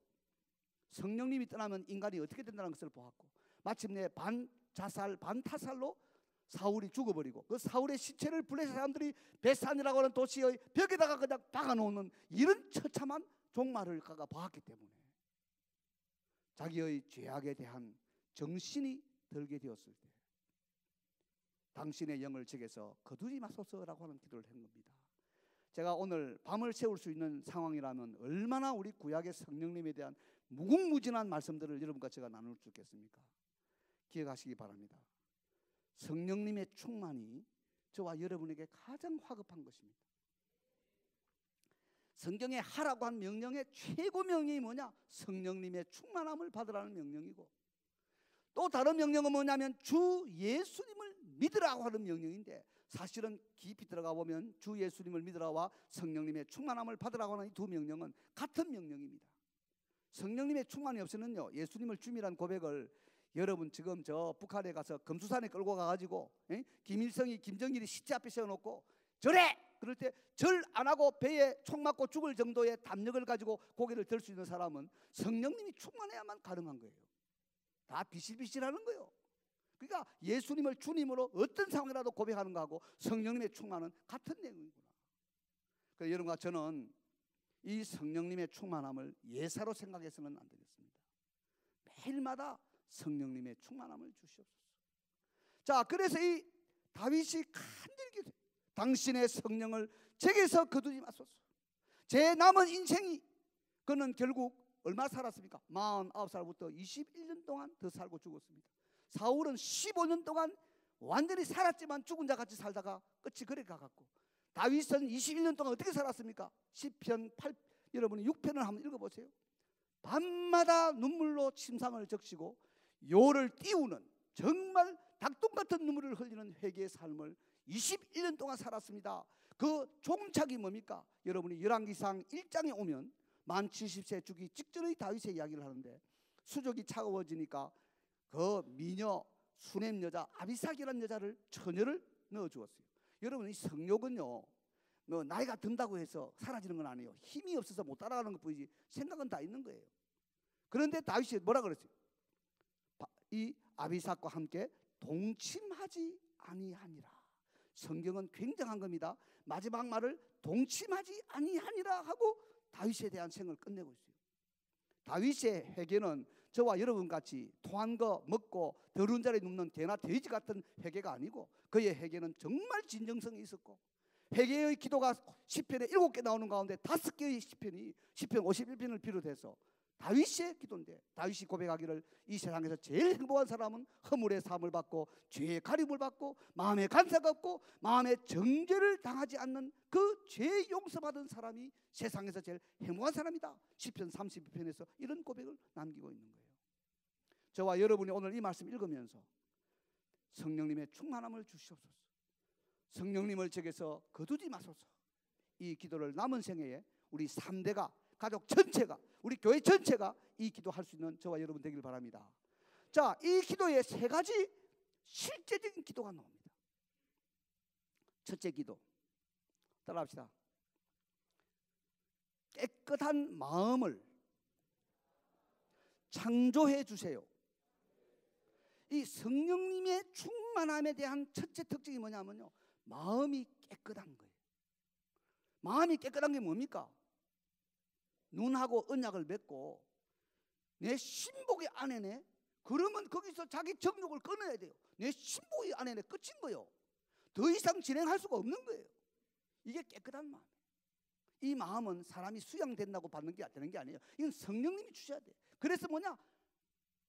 성령님이 떠나면 인간이 어떻게 된다는 것을 보았고, 마침내 반자살 반타살로 사울이 죽어버리고 그 사울의 시체를 블레셋 사람들이 베산이라고 하는 도시의 벽에다가 그냥 박아놓는 이런 처참한 종말을 그가 보았기 때문에 자기의 죄악에 대한 정신이 들게 되었을 때 당신의 영을 제게서 거두지 마소서라고 하는 기도를 한 겁니다. 제가 오늘 밤을 새울 수 있는 상황이라면 얼마나 우리 구약의 성령님에 대한 무궁무진한 말씀들을 여러분과 제가 나눌 수 있겠습니까? 기억하시기 바랍니다. 성령님의 충만이 저와 여러분에게 가장 화급한 것입니다. 성경에 하라고 한 명령의 최고 명령이 뭐냐? 성령님의 충만함을 받으라는 명령이고, 또 다른 명령은 뭐냐면 주 예수님을 믿으라고 하는 명령인데, 사실은 깊이 들어가 보면 주 예수님을 믿으라와 성령님의 충만함을 받으라고 하는 이 두 명령은 같은 명령입니다. 성령님의 충만이 없으면요, 예수님을 주님이라는 고백을 여러분 지금 저 북한에 가서 금수산에 끌고 가가지고 김일성이 김정일이 시체 앞에 세워놓고 절해! 그럴 때 절 안 하고 배에 총 맞고 죽을 정도의 담력을 가지고 고개를 들 수 있는 사람은 성령님이 충만해야만 가능한 거예요. 다 비실비실하는 거예요. 그러니까 예수님을 주님으로 어떤 상황이라도 고백하는 거하고 성령님의 충만은 같은 내용이구나. 그래서 여러분과 저는 이 성령님의 충만함을 예사로 생각해서는 안 되겠습니다. 매일마다 성령님의 충만함을 주시옵소서. 자, 그래서 이 다윗이 간절히 당신의 성령을 제게서 거두지 마소서. 제 남은 인생이, 그는 결국 얼마 살았습니까? 49살부터 21년 동안 더 살고 죽었습니다. 사울은 15년 동안 완전히 살았지만 죽은 자 같이 살다가 끝이 그래 가갖고, 다윗은 21년 동안 어떻게 살았습니까? 시편 8, 여러분이 6편을 한번 읽어보세요. 밤마다 눈물로 침상을 적시고 요를 띄우는, 정말 닭똥 같은 눈물을 흘리는 회개의 삶을 21년 동안 살았습니다. 그 종착이 뭡니까? 여러분이 열왕기상 1장에 오면 만 70세 주기 직전의 다윗의 이야기를 하는데, 수족이 차가워지니까 그 미녀 수냄 여자 아비삭이라는 여자를, 처녀를 넣어주었어요. 여러분, 이 성욕은요, 뭐 나이가 든다고 해서 사라지는 건 아니에요. 힘이 없어서 못 따라가는 것뿐이지 생각은 다 있는 거예요. 그런데 다윗이 뭐라 그랬어요? 이 아비삭과 함께 동침하지 아니하니라. 성경은 굉장한 겁니다. 마지막 말을 동침하지 아니하니라 하고 다윗에 대한 생을 끝내고 있어요. 다윗의 회개는 저와 여러분 같이 토한 거 먹고 더러운 자리에 눕는 개나 돼지 같은 회개가 아니고, 그의 회개는 정말 진정성이 있었고 회개의 기도가 시편에 7개 나오는 가운데 5개의 시편이 시편 51편을 비롯해서 다윗의 기도인데, 다윗이 고백하기를 이 세상에서 제일 행복한 사람은 허물의 사함을 받고 죄의 가림을 받고 마음에 간사가 없고 마음에 정죄를 당하지 않는 그 죄 용서받은 사람이 세상에서 제일 행복한 사람이다. 시편 32편에서 이런 고백을 남기고 있는 거예요. 저와 여러분이 오늘 이 말씀 읽으면서 성령님의 충만함을 주시옵소서. 성령님을 제게서 거두지 마소서. 이 기도를 남은 생애에 우리 3대가, 가족 전체가, 우리 교회 전체가 이 기도할 수 있는 저와 여러분 되길 바랍니다. 자, 이 기도에 3가지 실제적인 기도가 나옵니다. 첫째 기도 따라합시다. 깨끗한 마음을 창조해 주세요. 이 성령님의 충만함에 대한 첫째 특징이 뭐냐면요, 마음이 깨끗한 거예요. 마음이 깨끗한 게 뭡니까? 눈하고 언약을 맺고 내 신복의 안에네, 그러면 거기서 자기 정욕을 끊어야 돼요. 내 신복의 안에네 끝인 거예요. 더 이상 진행할 수가 없는 거예요. 이게 깨끗한 마음. 이 마음은 사람이 수양된다고 받는 게 되는 게 아니에요. 이건 성령님이 주셔야 돼요. 그래서 뭐냐,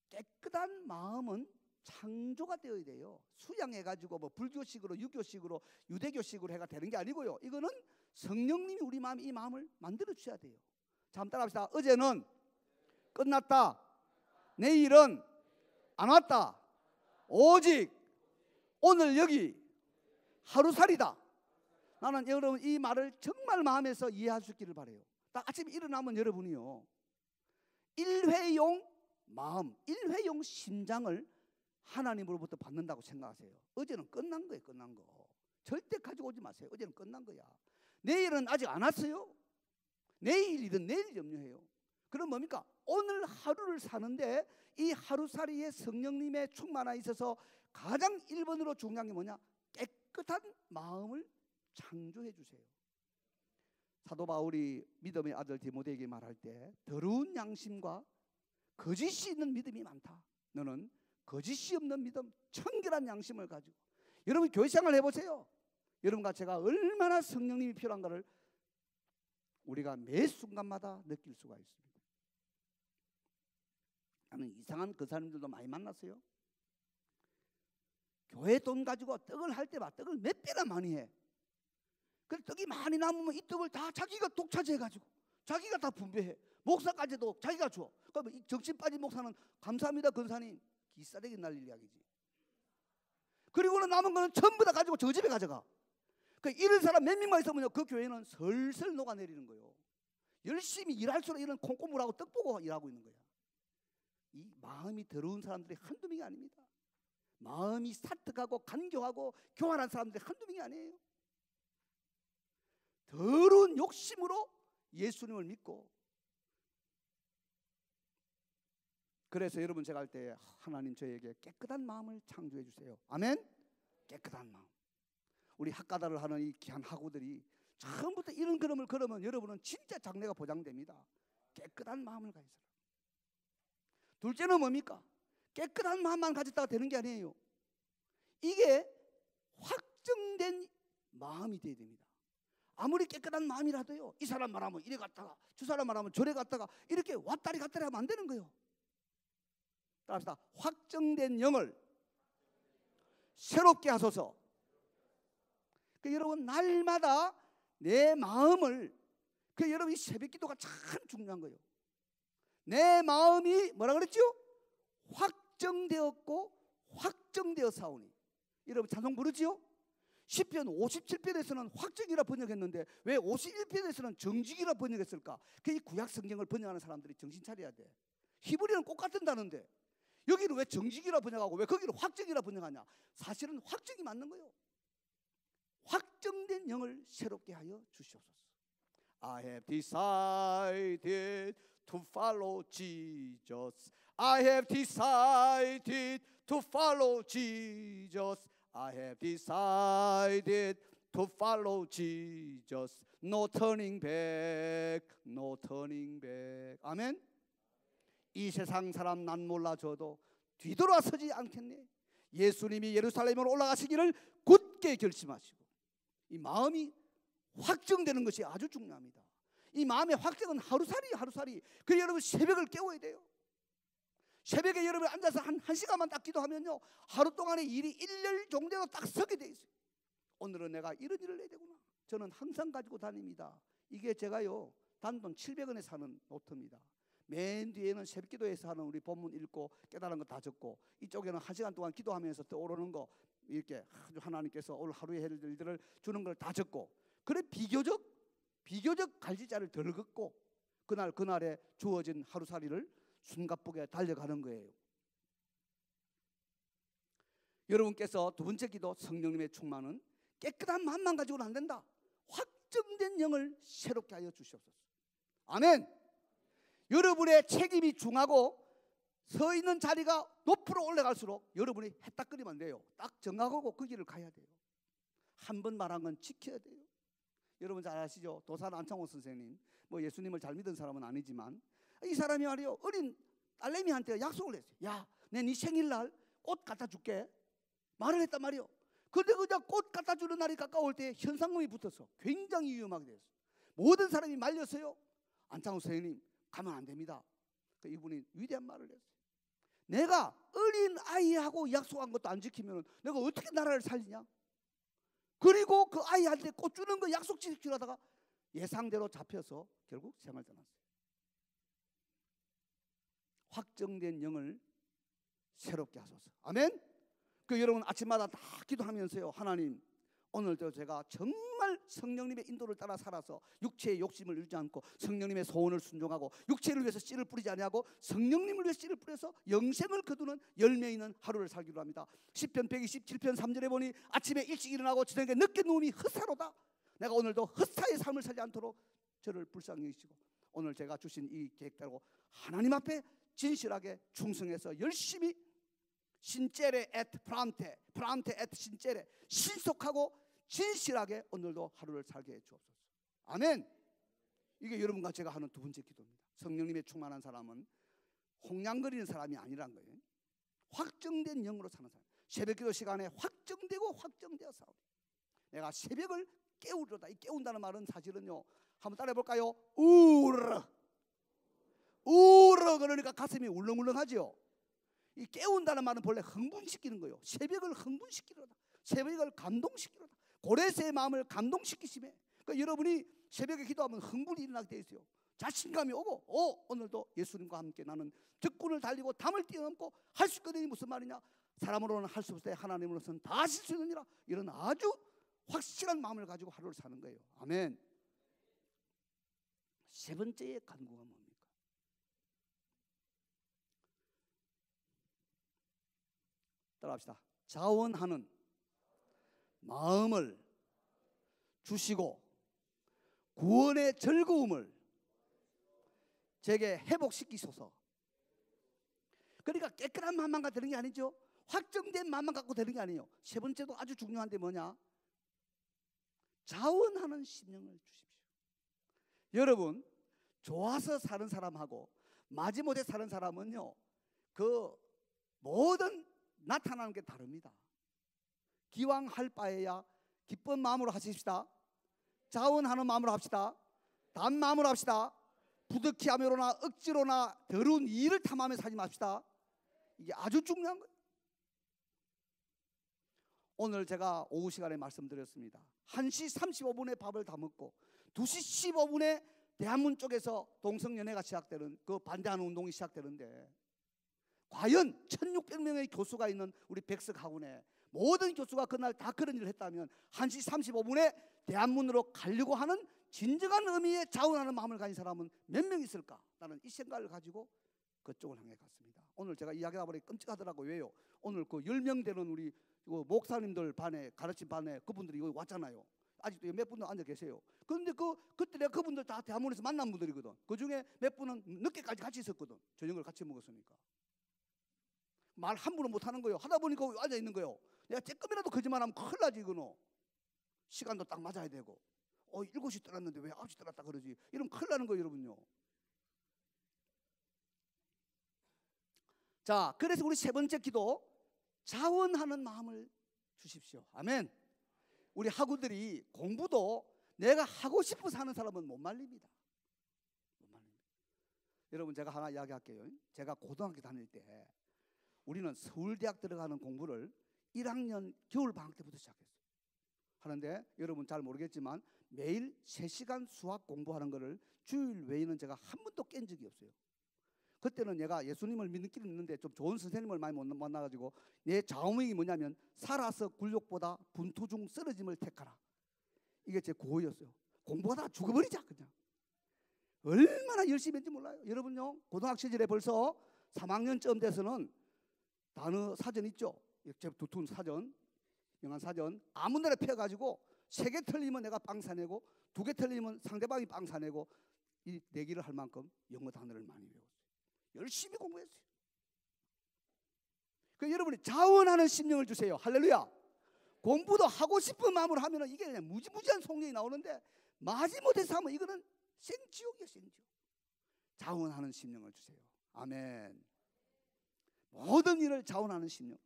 깨끗한 마음은 창조가 되어야 돼요. 수양해가지고 뭐 불교식으로 유교식으로 유대교식으로 해가 되는 게 아니고요. 이거는 성령님이 우리 마음, 이 마음을 만들어 주셔야 돼요. 자, 한번 따라합시다. 어제는 끝났다. 내일은 안 왔다. 오직 오늘 여기 하루살이다. 나는 여러분 이 말을 정말 마음에서 이해할 수 있기를 바라요. 딱 아침에 일어나면 여러분이요, 일회용 마음, 일회용 심장을 하나님으로부터 받는다고 생각하세요. 어제는 끝난 거예요. 끝난 거. 절대 가지고 오지 마세요. 어제는 끝난 거야. 내일은 아직 안 왔어요. 내일 일은 내일 염려해요. 그럼 뭡니까? 오늘 하루를 사는데 이 하루살이에 성령님의 충만함에 있어서 가장 1번으로 중요한 게 뭐냐? 깨끗한 마음을 창조해 주세요. 사도 바울이 믿음의 아들 디모데에게 말할 때 더러운 양심과 거짓이 있는 믿음이 많다. 너는 거짓이 없는 믿음, 청결한 양심을 가지고. 여러분 교회 생활 해보세요. 여러분과 제가 얼마나 성령님이 필요한가를 우리가 매 순간마다 느낄 수가 있습니다. 나는 이상한 그 사람들도 많이 만났어요. 교회 돈 가지고 떡을 할 때마다 떡을 몇 배나 많이 해. 그래서 떡이 많이 남으면 이 떡을 다 자기가 독차지해가지고 자기가 다 분배해. 목사까지도 자기가 줘. 그러면 이 정신 빠진 목사는 감사합니다 권사님, 기싸대기 날릴 이야기지. 그리고는 남은 거는 전부 다 가지고 저 집에 가져가. 이런 사람 몇 명만 있으면 그 교회는 슬슬 녹아내리는 거예요. 열심히 일할수록 이런 콩고물하고 떡 보고 일하고 있는 거야. 이 마음이 더러운 사람들이 한두 명이 아닙니다. 마음이 사특하고 간교하고 교활한 사람들이 한두 명이 아니에요. 더러운 욕심으로 예수님을 믿고. 그래서 여러분 제가 할 때 하나님 저에게 깨끗한 마음을 창조해 주세요. 아멘. 깨끗한 마음. 우리 학가다를 하는 이 귀한 학우들이 처음부터 이런 걸음을 걸으면 여러분은 진짜 장래가 보장됩니다. 깨끗한 마음을 가지라. 둘째는 뭡니까? 깨끗한 마음만 가졌다가 되는 게 아니에요. 이게 확정된 마음이 돼야 됩니다. 아무리 깨끗한 마음이라도요, 이 사람 말하면 이래 갔다가 저 사람 말하면 저래 갔다가 이렇게 왔다리 갔다리 하면 안 되는 거예요. 따라합시다. 확정된 영을 새롭게 하소서. 여러분 날마다 내 마음을, 여러분 이 새벽 기도가 참 중요한 거예요. 내 마음이 뭐라 그랬죠? 확정되었고 확정되어 사오니. 여러분 찬송 부르지요? 시편 57편에서는 확정이라 번역했는데 왜 51편에서는 정직이라 번역했을까? 이 구약 성경을 번역하는 사람들이 정신 차려야 돼. 히브리어는 꼭 같은다는데 여기는 왜 정직이라 번역하고 왜 거기는 확정이라 번역하냐? 사실은 확정이 맞는 거예요. 확정된 영을 새롭게 하여 주시옵소서. I have decided to follow Jesus. I have decided to follow Jesus. I have decided to follow Jesus. No turning back. No turning back. 아멘. 이 세상 사람 난 몰라줘도 뒤돌아서지 않겠네. 예수님이 예루살렘으로 올라가시기를 굳게 결심하시고 이 마음이 확정되는 것이 아주 중요합니다. 이 마음의 확정은 하루살이. 그래서 여러분 새벽을 깨워야 돼요. 새벽에 여러분 앉아서 한 시간만 딱 기도하면요, 하루 동안의 일이 일렬 종대로 딱 서게 돼 있어요. 오늘은 내가 이런 일을 해야 되구나. 저는 항상 가지고 다닙니다. 이게 제가요, 단돈 700원에 사는 노트입니다. 맨 뒤에는 새벽기도에서 하는 우리 본문 읽고 깨달은 거 다 적고, 이쪽에는 1시간 동안 기도하면서 떠오르는 거, 이렇게 하나님께서 오늘 하루의 일들을 주는 걸 다 적고, 그래 비교적 갈지자를 덜 걷고 그날에 주어진 하루살이를 숨가쁘게 달려가는 거예요. 여러분께서 두 번째 기도, 성령님의 충만은 깨끗한 마음만 가지고는 안 된다. 확정된 영을 새롭게 하여 주시옵소서. 아멘. 여러분의 책임이 중하고 서 있는 자리가 높으로 올라갈수록 여러분이 해딱거리면 안 돼요. 딱 정하고 그 길을 가야 돼요. 한 번 말한 건 지켜야 돼요. 여러분 잘 아시죠? 도산 안창호 선생님, 뭐 예수님을 잘 믿은 사람은 아니지만 이 사람이 말이요, 어린 딸내미한테 약속을 했어요. 야, 내 네 생일날 꽃 갖다 줄게 말을 했단 말이요. 그런데 그냥 꽃 갖다 주는 날이 가까울 때 현상금이 붙어서 굉장히 위험하게 됐어요. 모든 사람이 말렸어요. 안창호 선생님 가면 안 됩니다. 이분이 위대한 말을 했어요. 내가 어린 아이하고 약속한 것도 안 지키면 내가 어떻게 나라를 살리냐. 그리고 그 아이한테 꽃 주는 거 약속 지키려다가 예상대로 잡혀서 결국 생을 떠났어요. 확정된 영을 새롭게 하소서. 아멘. 그 여러분 아침마다 다 기도하면서요, 하나님 오늘도 제가 정말 성령님의 인도를 따라 살아서 육체의 욕심을 누리지 않고 성령님의 소원을 순종하고 육체를 위해서 씨를 뿌리지 아니하고 성령님을 위해서 씨를 뿌려서 영생을 거두는 열매 있는 하루를 살기로 합니다. 시편 127편 3절에 보니 아침에 일찍 일어나고 저녁에 늦게 누움이 헛사로다. 내가 오늘도 헛사의 삶을 살지 않도록 저를 불쌍히 여기시고 오늘 제가 주신 이 계획대로 하나님 앞에 진실하게 충성해서 열심히 신체레 에트 프란테 에트 신체레 신속하고 진실하게 오늘도 하루를 살게 해 주옵소서. 아멘. 이게 여러분과 제가 하는 두 번째 기도입니다. 성령님의 충만한 사람은 홍냥거리는 사람이 아니란 거예요. 확정된 영으로 사는 사람. 새벽기도 시간에 확정되고 확정되어 싸우리. 내가 새벽을 깨우리로다. 이 깨운다는 말은 사실은요, 한번 따라해 볼까요? 우르 그러니까 가슴이 울렁울렁하죠. 이 깨운다는 말은 본래 흥분시키는 거예요. 새벽을 흥분시키려다. 새벽을 감동시키려다. 고레스의 마음을 감동시키시매. 그러니까 여러분이 새벽에 기도하면 흥분이 일어나게 돼 있어요. 자신감이 오고 오늘도 예수님과 함께 나는 적군을 달리고 담을 뛰어넘고 할 수 있거든요. 무슨 말이냐? 사람으로는 할 수 없을 때 하나님으로서는 다 하실 수 있느니라. 이런 아주 확실한 마음을 가지고 하루를 사는 거예요. 아멘. 세 번째의 간구가 뭡니까? 따라합시다. 자원하는 마음을 주시고 구원의 즐거움을 제게 회복시키소서. 그러니까 깨끗한 마음만 갖고 되는 게 아니죠. 확정된 마음만 갖고 되는 게 아니에요. 세 번째도 아주 중요한데 뭐냐? 자원하는 심령을 주십시오. 여러분, 좋아서 사는 사람하고 마지못해 사는 사람은요, 그 모든 나타나는 게 다릅니다. 기왕 할 바에야 기쁜 마음으로 하십시다. 자원하는 마음으로 합시다. 단 마음으로 합시다. 부득히 하며로나 억지로나 더러운 일을 탐하며 살지 맙시다. 이게 아주 중요한 거예요. 오늘 제가 오후 시간에 말씀드렸습니다. 1시 35분에 밥을 다 먹고 2시 15분에 대한문 쪽에서 동성연애가 시작되는, 그 반대하는 운동이 시작되는데, 과연 1600명의 교수가 있는 우리 백석학원에 모든 교수가 그날 다 그런 일을 했다면 1시 35분에 대한문으로 가려고 하는 진정한 의미의 자원하는 마음을 가진 사람은 몇 명 있을까? 나는 이 생각을 가지고 그쪽을 향해 갔습니다. 오늘 제가 이야기하다 보니 끔찍하더라고요. 왜요? 오늘 그 10명 되는 우리 목사님들 반에, 가르친 반에 그분들이 여기 왔잖아요. 아직도 몇 분도 앉아 계세요. 그런데 그때 내가 그분들 다 대한문에서 만난 분들이거든. 그 중에 몇 분은 늦게까지 같이 있었거든. 저녁을 같이 먹었으니까. 말 함부로 못 하는 거예요. 하다 보니까 앉아 있는 거예요. 내가 조금이라도 거짓말하면 큰일 나지 이거는. 시간도 딱 맞아야 되고. 7시 떠났는데 왜 9시 떠났다 그러지? 이러면 큰일 나는 거예요, 여러분요. 자, 그래서 우리 세 번째 기도, 자원하는 마음을 주십시오. 아멘. 우리 학우들이 공부도 내가 하고 싶어서 하는 사람은 못 말립니다. 못 말립니다. 여러분, 제가 하나 이야기할게요. 제가 고등학교 다닐 때 우리는 서울대학 들어가는 공부를 1학년 겨울방학 때부터 시작했어요. 하는데 여러분 잘 모르겠지만 매일 3시간 수학 공부하는 거를 주일 외에는 제가 한 번도 깬 적이 없어요. 그때는 내가 예수님을 믿는 길은 있는데 좀 좋은 선생님을 많이 못 만나가지고 내 좌우명이 뭐냐면 살아서 굴욕보다 분투 중 쓰러짐을 택하라. 이게 제 구호였어요. 공부하다가 죽어버리자 그냥. 얼마나 열심히 했는지 몰라요. 여러분요, 고등학교 시절에 벌써 3학년쯤 돼서는 단어 사전 있죠. 제 두툼 사전, 영한 사전 아무 데나 펴가지고 3개 틀리면 내가 빵 사내고 2개 틀리면 상대방이 빵 사내고 이 내기를 할 만큼 영어 단어를 많이 외웠어요. 열심히 공부했어요. 그 여러분이 자원하는 심령을 주세요. 할렐루야. 공부도 하고 싶은 마음으로 하면 이게 그냥 무지무지한 성령이 나오는데 마지못해서 하면 이거는 생지옥이에요. 생지옥. 자원하는 심령을 주세요. 아멘. 모든 일을 자원하는 심령,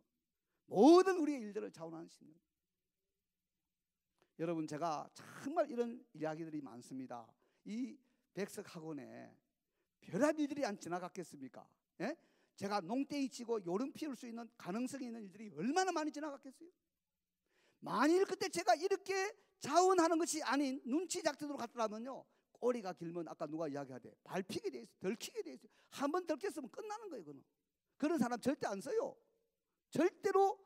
모든 우리의 일들을 자원하는 심령. 여러분, 제가 정말 이런 이야기들이 많습니다. 이 백석학원에 별의일들이 안 지나갔겠습니까? 예? 제가 농땡이 치고 요름 피울 수 있는 가능성이 있는 일들이 얼마나 많이 지나갔겠어요? 만일 그때 제가 이렇게 자원하는 것이 아닌 눈치 작전으로 갔더라면요, 꼬리가 길면 아까 누가 이야기하대 밟히게 돼 있어요. 덜키게 돼 있어요. 한 번 덜켰으면 끝나는 거예요. 그런 사람 절대 안 써요. 절대로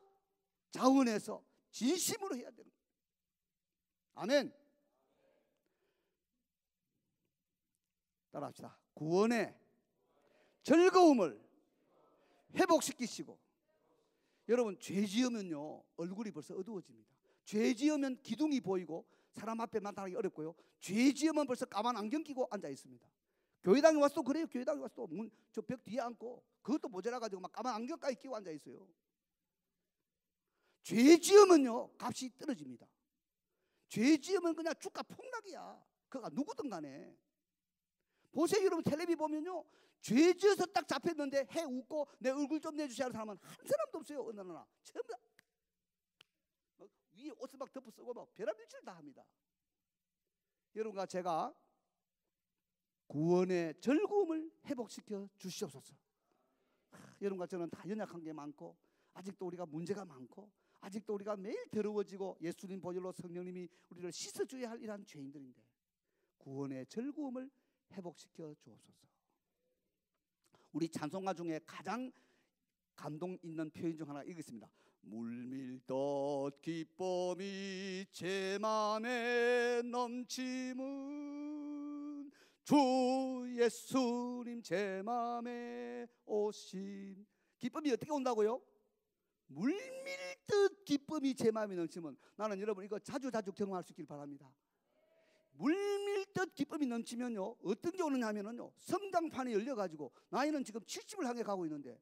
자원해서 진심으로 해야 되는 거예요. 아멘. 따라합시다. 구원의 즐거움을 회복시키시고. 여러분, 죄 지으면요 얼굴이 벌써 어두워집니다. 죄 지으면 기둥이 보이고 사람 앞에 나타나기 어렵고요. 죄 지으면 벌써 까만 안경 끼고 앉아 있습니다. 교회당에 와서도 그래요. 교회당에 와서도 저 벽 뒤에 앉고 그것도 모자라가지고 막 까만 안경까지 끼고 앉아 있어요. 죄 지으면요 값이 떨어집니다. 죄 지으면 그냥 주가 폭락이야. 그가 누구든 간에. 보세요. 여러분, 텔레비 보면요 죄 지어서 딱 잡혔는데 해 웃고 내 얼굴 좀 내주시는 사람은 한 사람도 없어요. 어느 나라 전부 다 위에 옷을 막 덮어 쓰고 막 별의별 짓을 다 합니다. 여러분과 제가 구원의 즐거움을 회복시켜 주시옵소서. 여러분과 저는 다 연약한 게 많고 아직도 우리가 문제가 많고 아직도 우리가 매일 더러워지고 예수님 보혈로 성령님이 우리를 씻어줘야 할 이러한 죄인들인데 구원의 즐거움을 회복시켜 주옵소서. 우리 찬송가 중에 가장 감동 있는 표현 중 하나 이겠습니다. 물밀듯 기쁨이 제 맘에 넘치면 주 예수님 제 맘에 오심. 기쁨이 어떻게 온다고요? 물밀듯 기쁨이 제 마음에 넘치면. 나는 여러분 이거 자주 경험할 수 있길 바랍니다. 물밀듯 기쁨이 넘치면요 어떤 게 오느냐 하면요 성당판이 열려가지고 나이는 지금 70을 향해 가고 있는데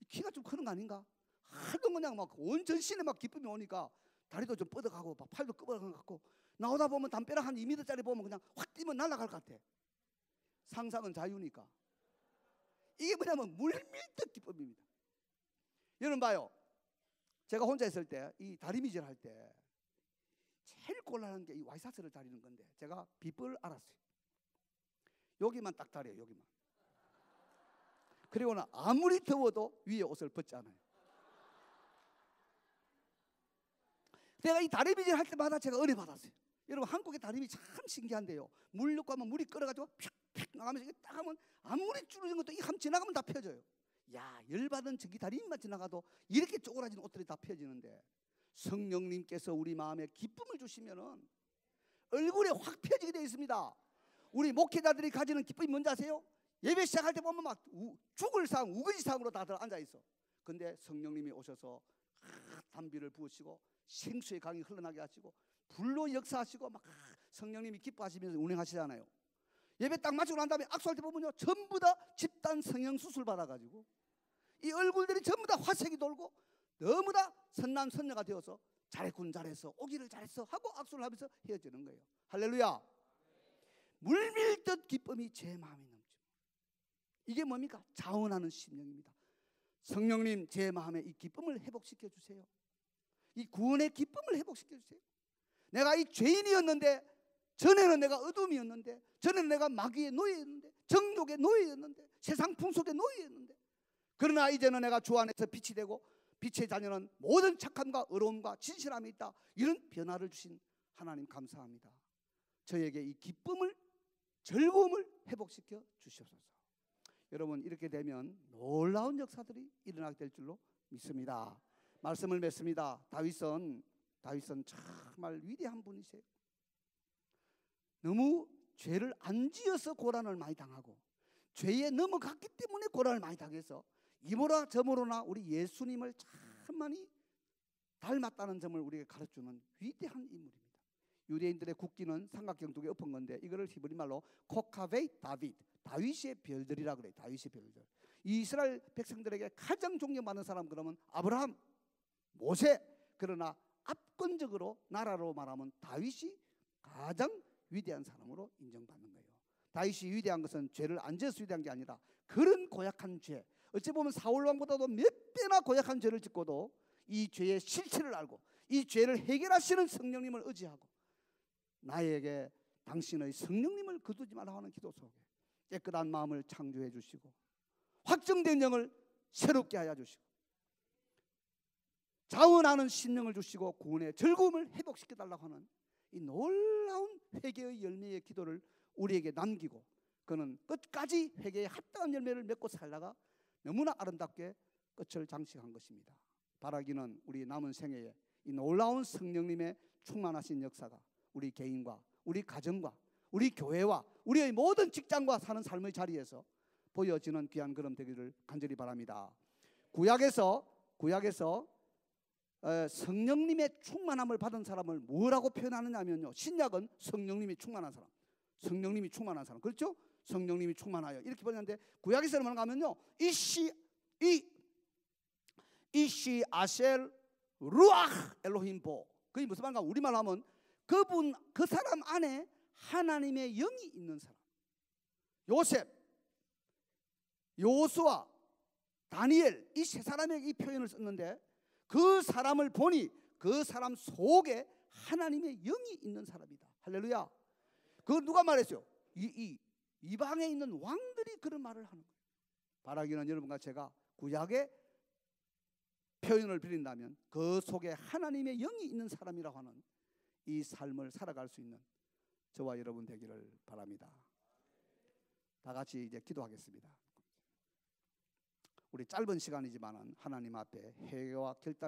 키가 좀 크는 거 아닌가? 하도 그냥 막 온 전신에 막 기쁨이 오니까 다리도 좀 뻗어가고 막 팔도 끄덕한 것 같고 나오다 보면 담벼락 한 2m짜리 보면 그냥 확 뛰면 날아갈 것 같아. 상상은 자유니까. 이게 뭐냐면 물밀듯 기쁨입니다. 여러분 봐요. 제가 혼자 있을 때 이 다리미질 할 때 제일 곤란한 게 이 와이사스를 다리는 건데 제가 비법을 알았어요. 여기만 딱 다려요. 여기만. 그리고는 아무리 더워도 위에 옷을 벗지 않아요. 내가 이 다리미질 할 때마다 제가 은혜 받았어요. 여러분, 한국의 다리미 참 신기한데요. 물 넣고 하면 물이 끓어가지고 픽픽 나가면서 이게 딱 하면 아무리 줄어진 것도 이 함 지나가면 다 펴져요. 야, 열받은 저기 다리미만 지나가도 이렇게 쪼그라진 옷들이 다 펴지는데 성령님께서 우리 마음에 기쁨을 주시면은 얼굴에 확 펴지게 되어 있습니다. 우리 목회자들이 가지는 기쁨이 뭔지 아세요? 예배 시작할 때 보면 막 죽을 상, 우거지상으로 다들 앉아 있어. 근데 성령님이 오셔서 담비를 부으시고 생수의 강이 흘러나게 하시고 불로 역사하시고 막 성령님이 기뻐하시면서 운행하시잖아요. 예배 딱 마치고 난 다음에 악수할 때 보면요 전부 다 집단 성형수술 받아가지고 이 얼굴들이 전부 다 화색이 돌고 너무나 선남 선녀가 되어서 잘했군 잘했어 오기를 잘했어 하고 악수를 하면서 헤어지는 거예요. 할렐루야. 물밀듯 기쁨이 제 마음에 넘쳐. 이게 뭡니까? 자원하는 심령입니다. 성령님 제 마음에 이 기쁨을 회복시켜 주세요. 이 구원의 기쁨을 회복시켜 주세요. 내가 이 죄인이었는데 전에는 내가 어둠이었는데, 전에는 내가 마귀의 노예였는데, 정욕의 노예였는데, 세상 풍속의 노예였는데, 그러나 이제는 내가 주 안에서 빛이 되고 빛의 자녀는 모든 착함과 의로움과 진실함이 있다. 이런 변화를 주신 하나님 감사합니다. 저에게 이 기쁨을, 즐거움을 회복시켜 주시옵소서. 여러분, 이렇게 되면 놀라운 역사들이 일어나게 될 줄로 믿습니다. 말씀을 맺습니다. 다윗은 정말 위대한 분이세요. 너무 죄를 안 지어서 고난을 많이 당하고 죄에 넘어갔기 때문에 고난을 많이 당해서 이모라 저모로나 우리 예수님을 참 많이 닮았다는 점을 우리에게 가르쳐주는 위대한 인물입니다. 유대인들의 국기는 삼각형 두 개 엎은 건데 이거를 히브리 말로 코카베이 다윗의 별들이라 그래요. 다윗의 별들. 이 이스라엘 백성들에게 가장 존경받는 사람 그러면 아브라함, 모세. 그러나 압권적으로 나라로 말하면 다윗이 가장 위대한 사람으로 인정받는 거예요. 다윗이 위대한 것은 죄를 안 지어서 위대한 게 아니라 그런 고약한 죄, 어찌 보면 사울 왕보다도 몇 배나 고약한 죄를 짓고도 이 죄의 실체를 알고 이 죄를 해결하시는 성령님을 의지하고 나에게 당신의 성령님을 거두지 말라 하는 기도 속에 깨끗한 마음을 창조해 주시고 확정된 영을 새롭게 하여 주시고 자원하는 심령을 주시고 구원의 즐거움을 회복시켜 달라고 하는 이 놀라운 회개의 열매의 기도를 우리에게 남기고 그는 끝까지 회개에 합당한 열매를 맺고 살다가 너무나 아름답게 끝을 장식한 것입니다. 바라기는 우리 남은 생애에 이 놀라운 성령님의 충만하신 역사가 우리 개인과 우리 가정과 우리 교회와 우리의 모든 직장과 사는 삶의 자리에서 보여지는 귀한 걸음 되기를 간절히 바랍니다. 구약에서 성령님의 충만함을 받은 사람을 뭐라고 표현하느냐면요, 신약은 성령님이 충만한 사람, 성령님이 충만한 사람, 그렇죠? 성령님이 충만하여 이렇게 번역하는데 구약에서는 뭐가 하면요, 이시 아셀 루ach 엘로힘 보. 그게 무슨 말인가? 우리말로 하면 그 사람 안에 하나님의 영이 있는 사람. 요셉, 요수아, 다니엘 이 세 사람의 이 표현을 썼는데 그 사람을 보니 그 사람 속에 하나님의 영이 있는 사람이다. 할렐루야. 그걸 누가 말했어요? 이방에 있는 왕들이 그런 말을 하는 거예요. 바라기는 여러분과 제가 구약의 표현을 빌린다면 그 속에 하나님의 영이 있는 사람이라고 하는 이 삶을 살아갈 수 있는 저와 여러분 되기를 바랍니다. 다 같이 이제 기도하겠습니다. 우리 짧은 시간이지만 하나님 앞에 회개와 결단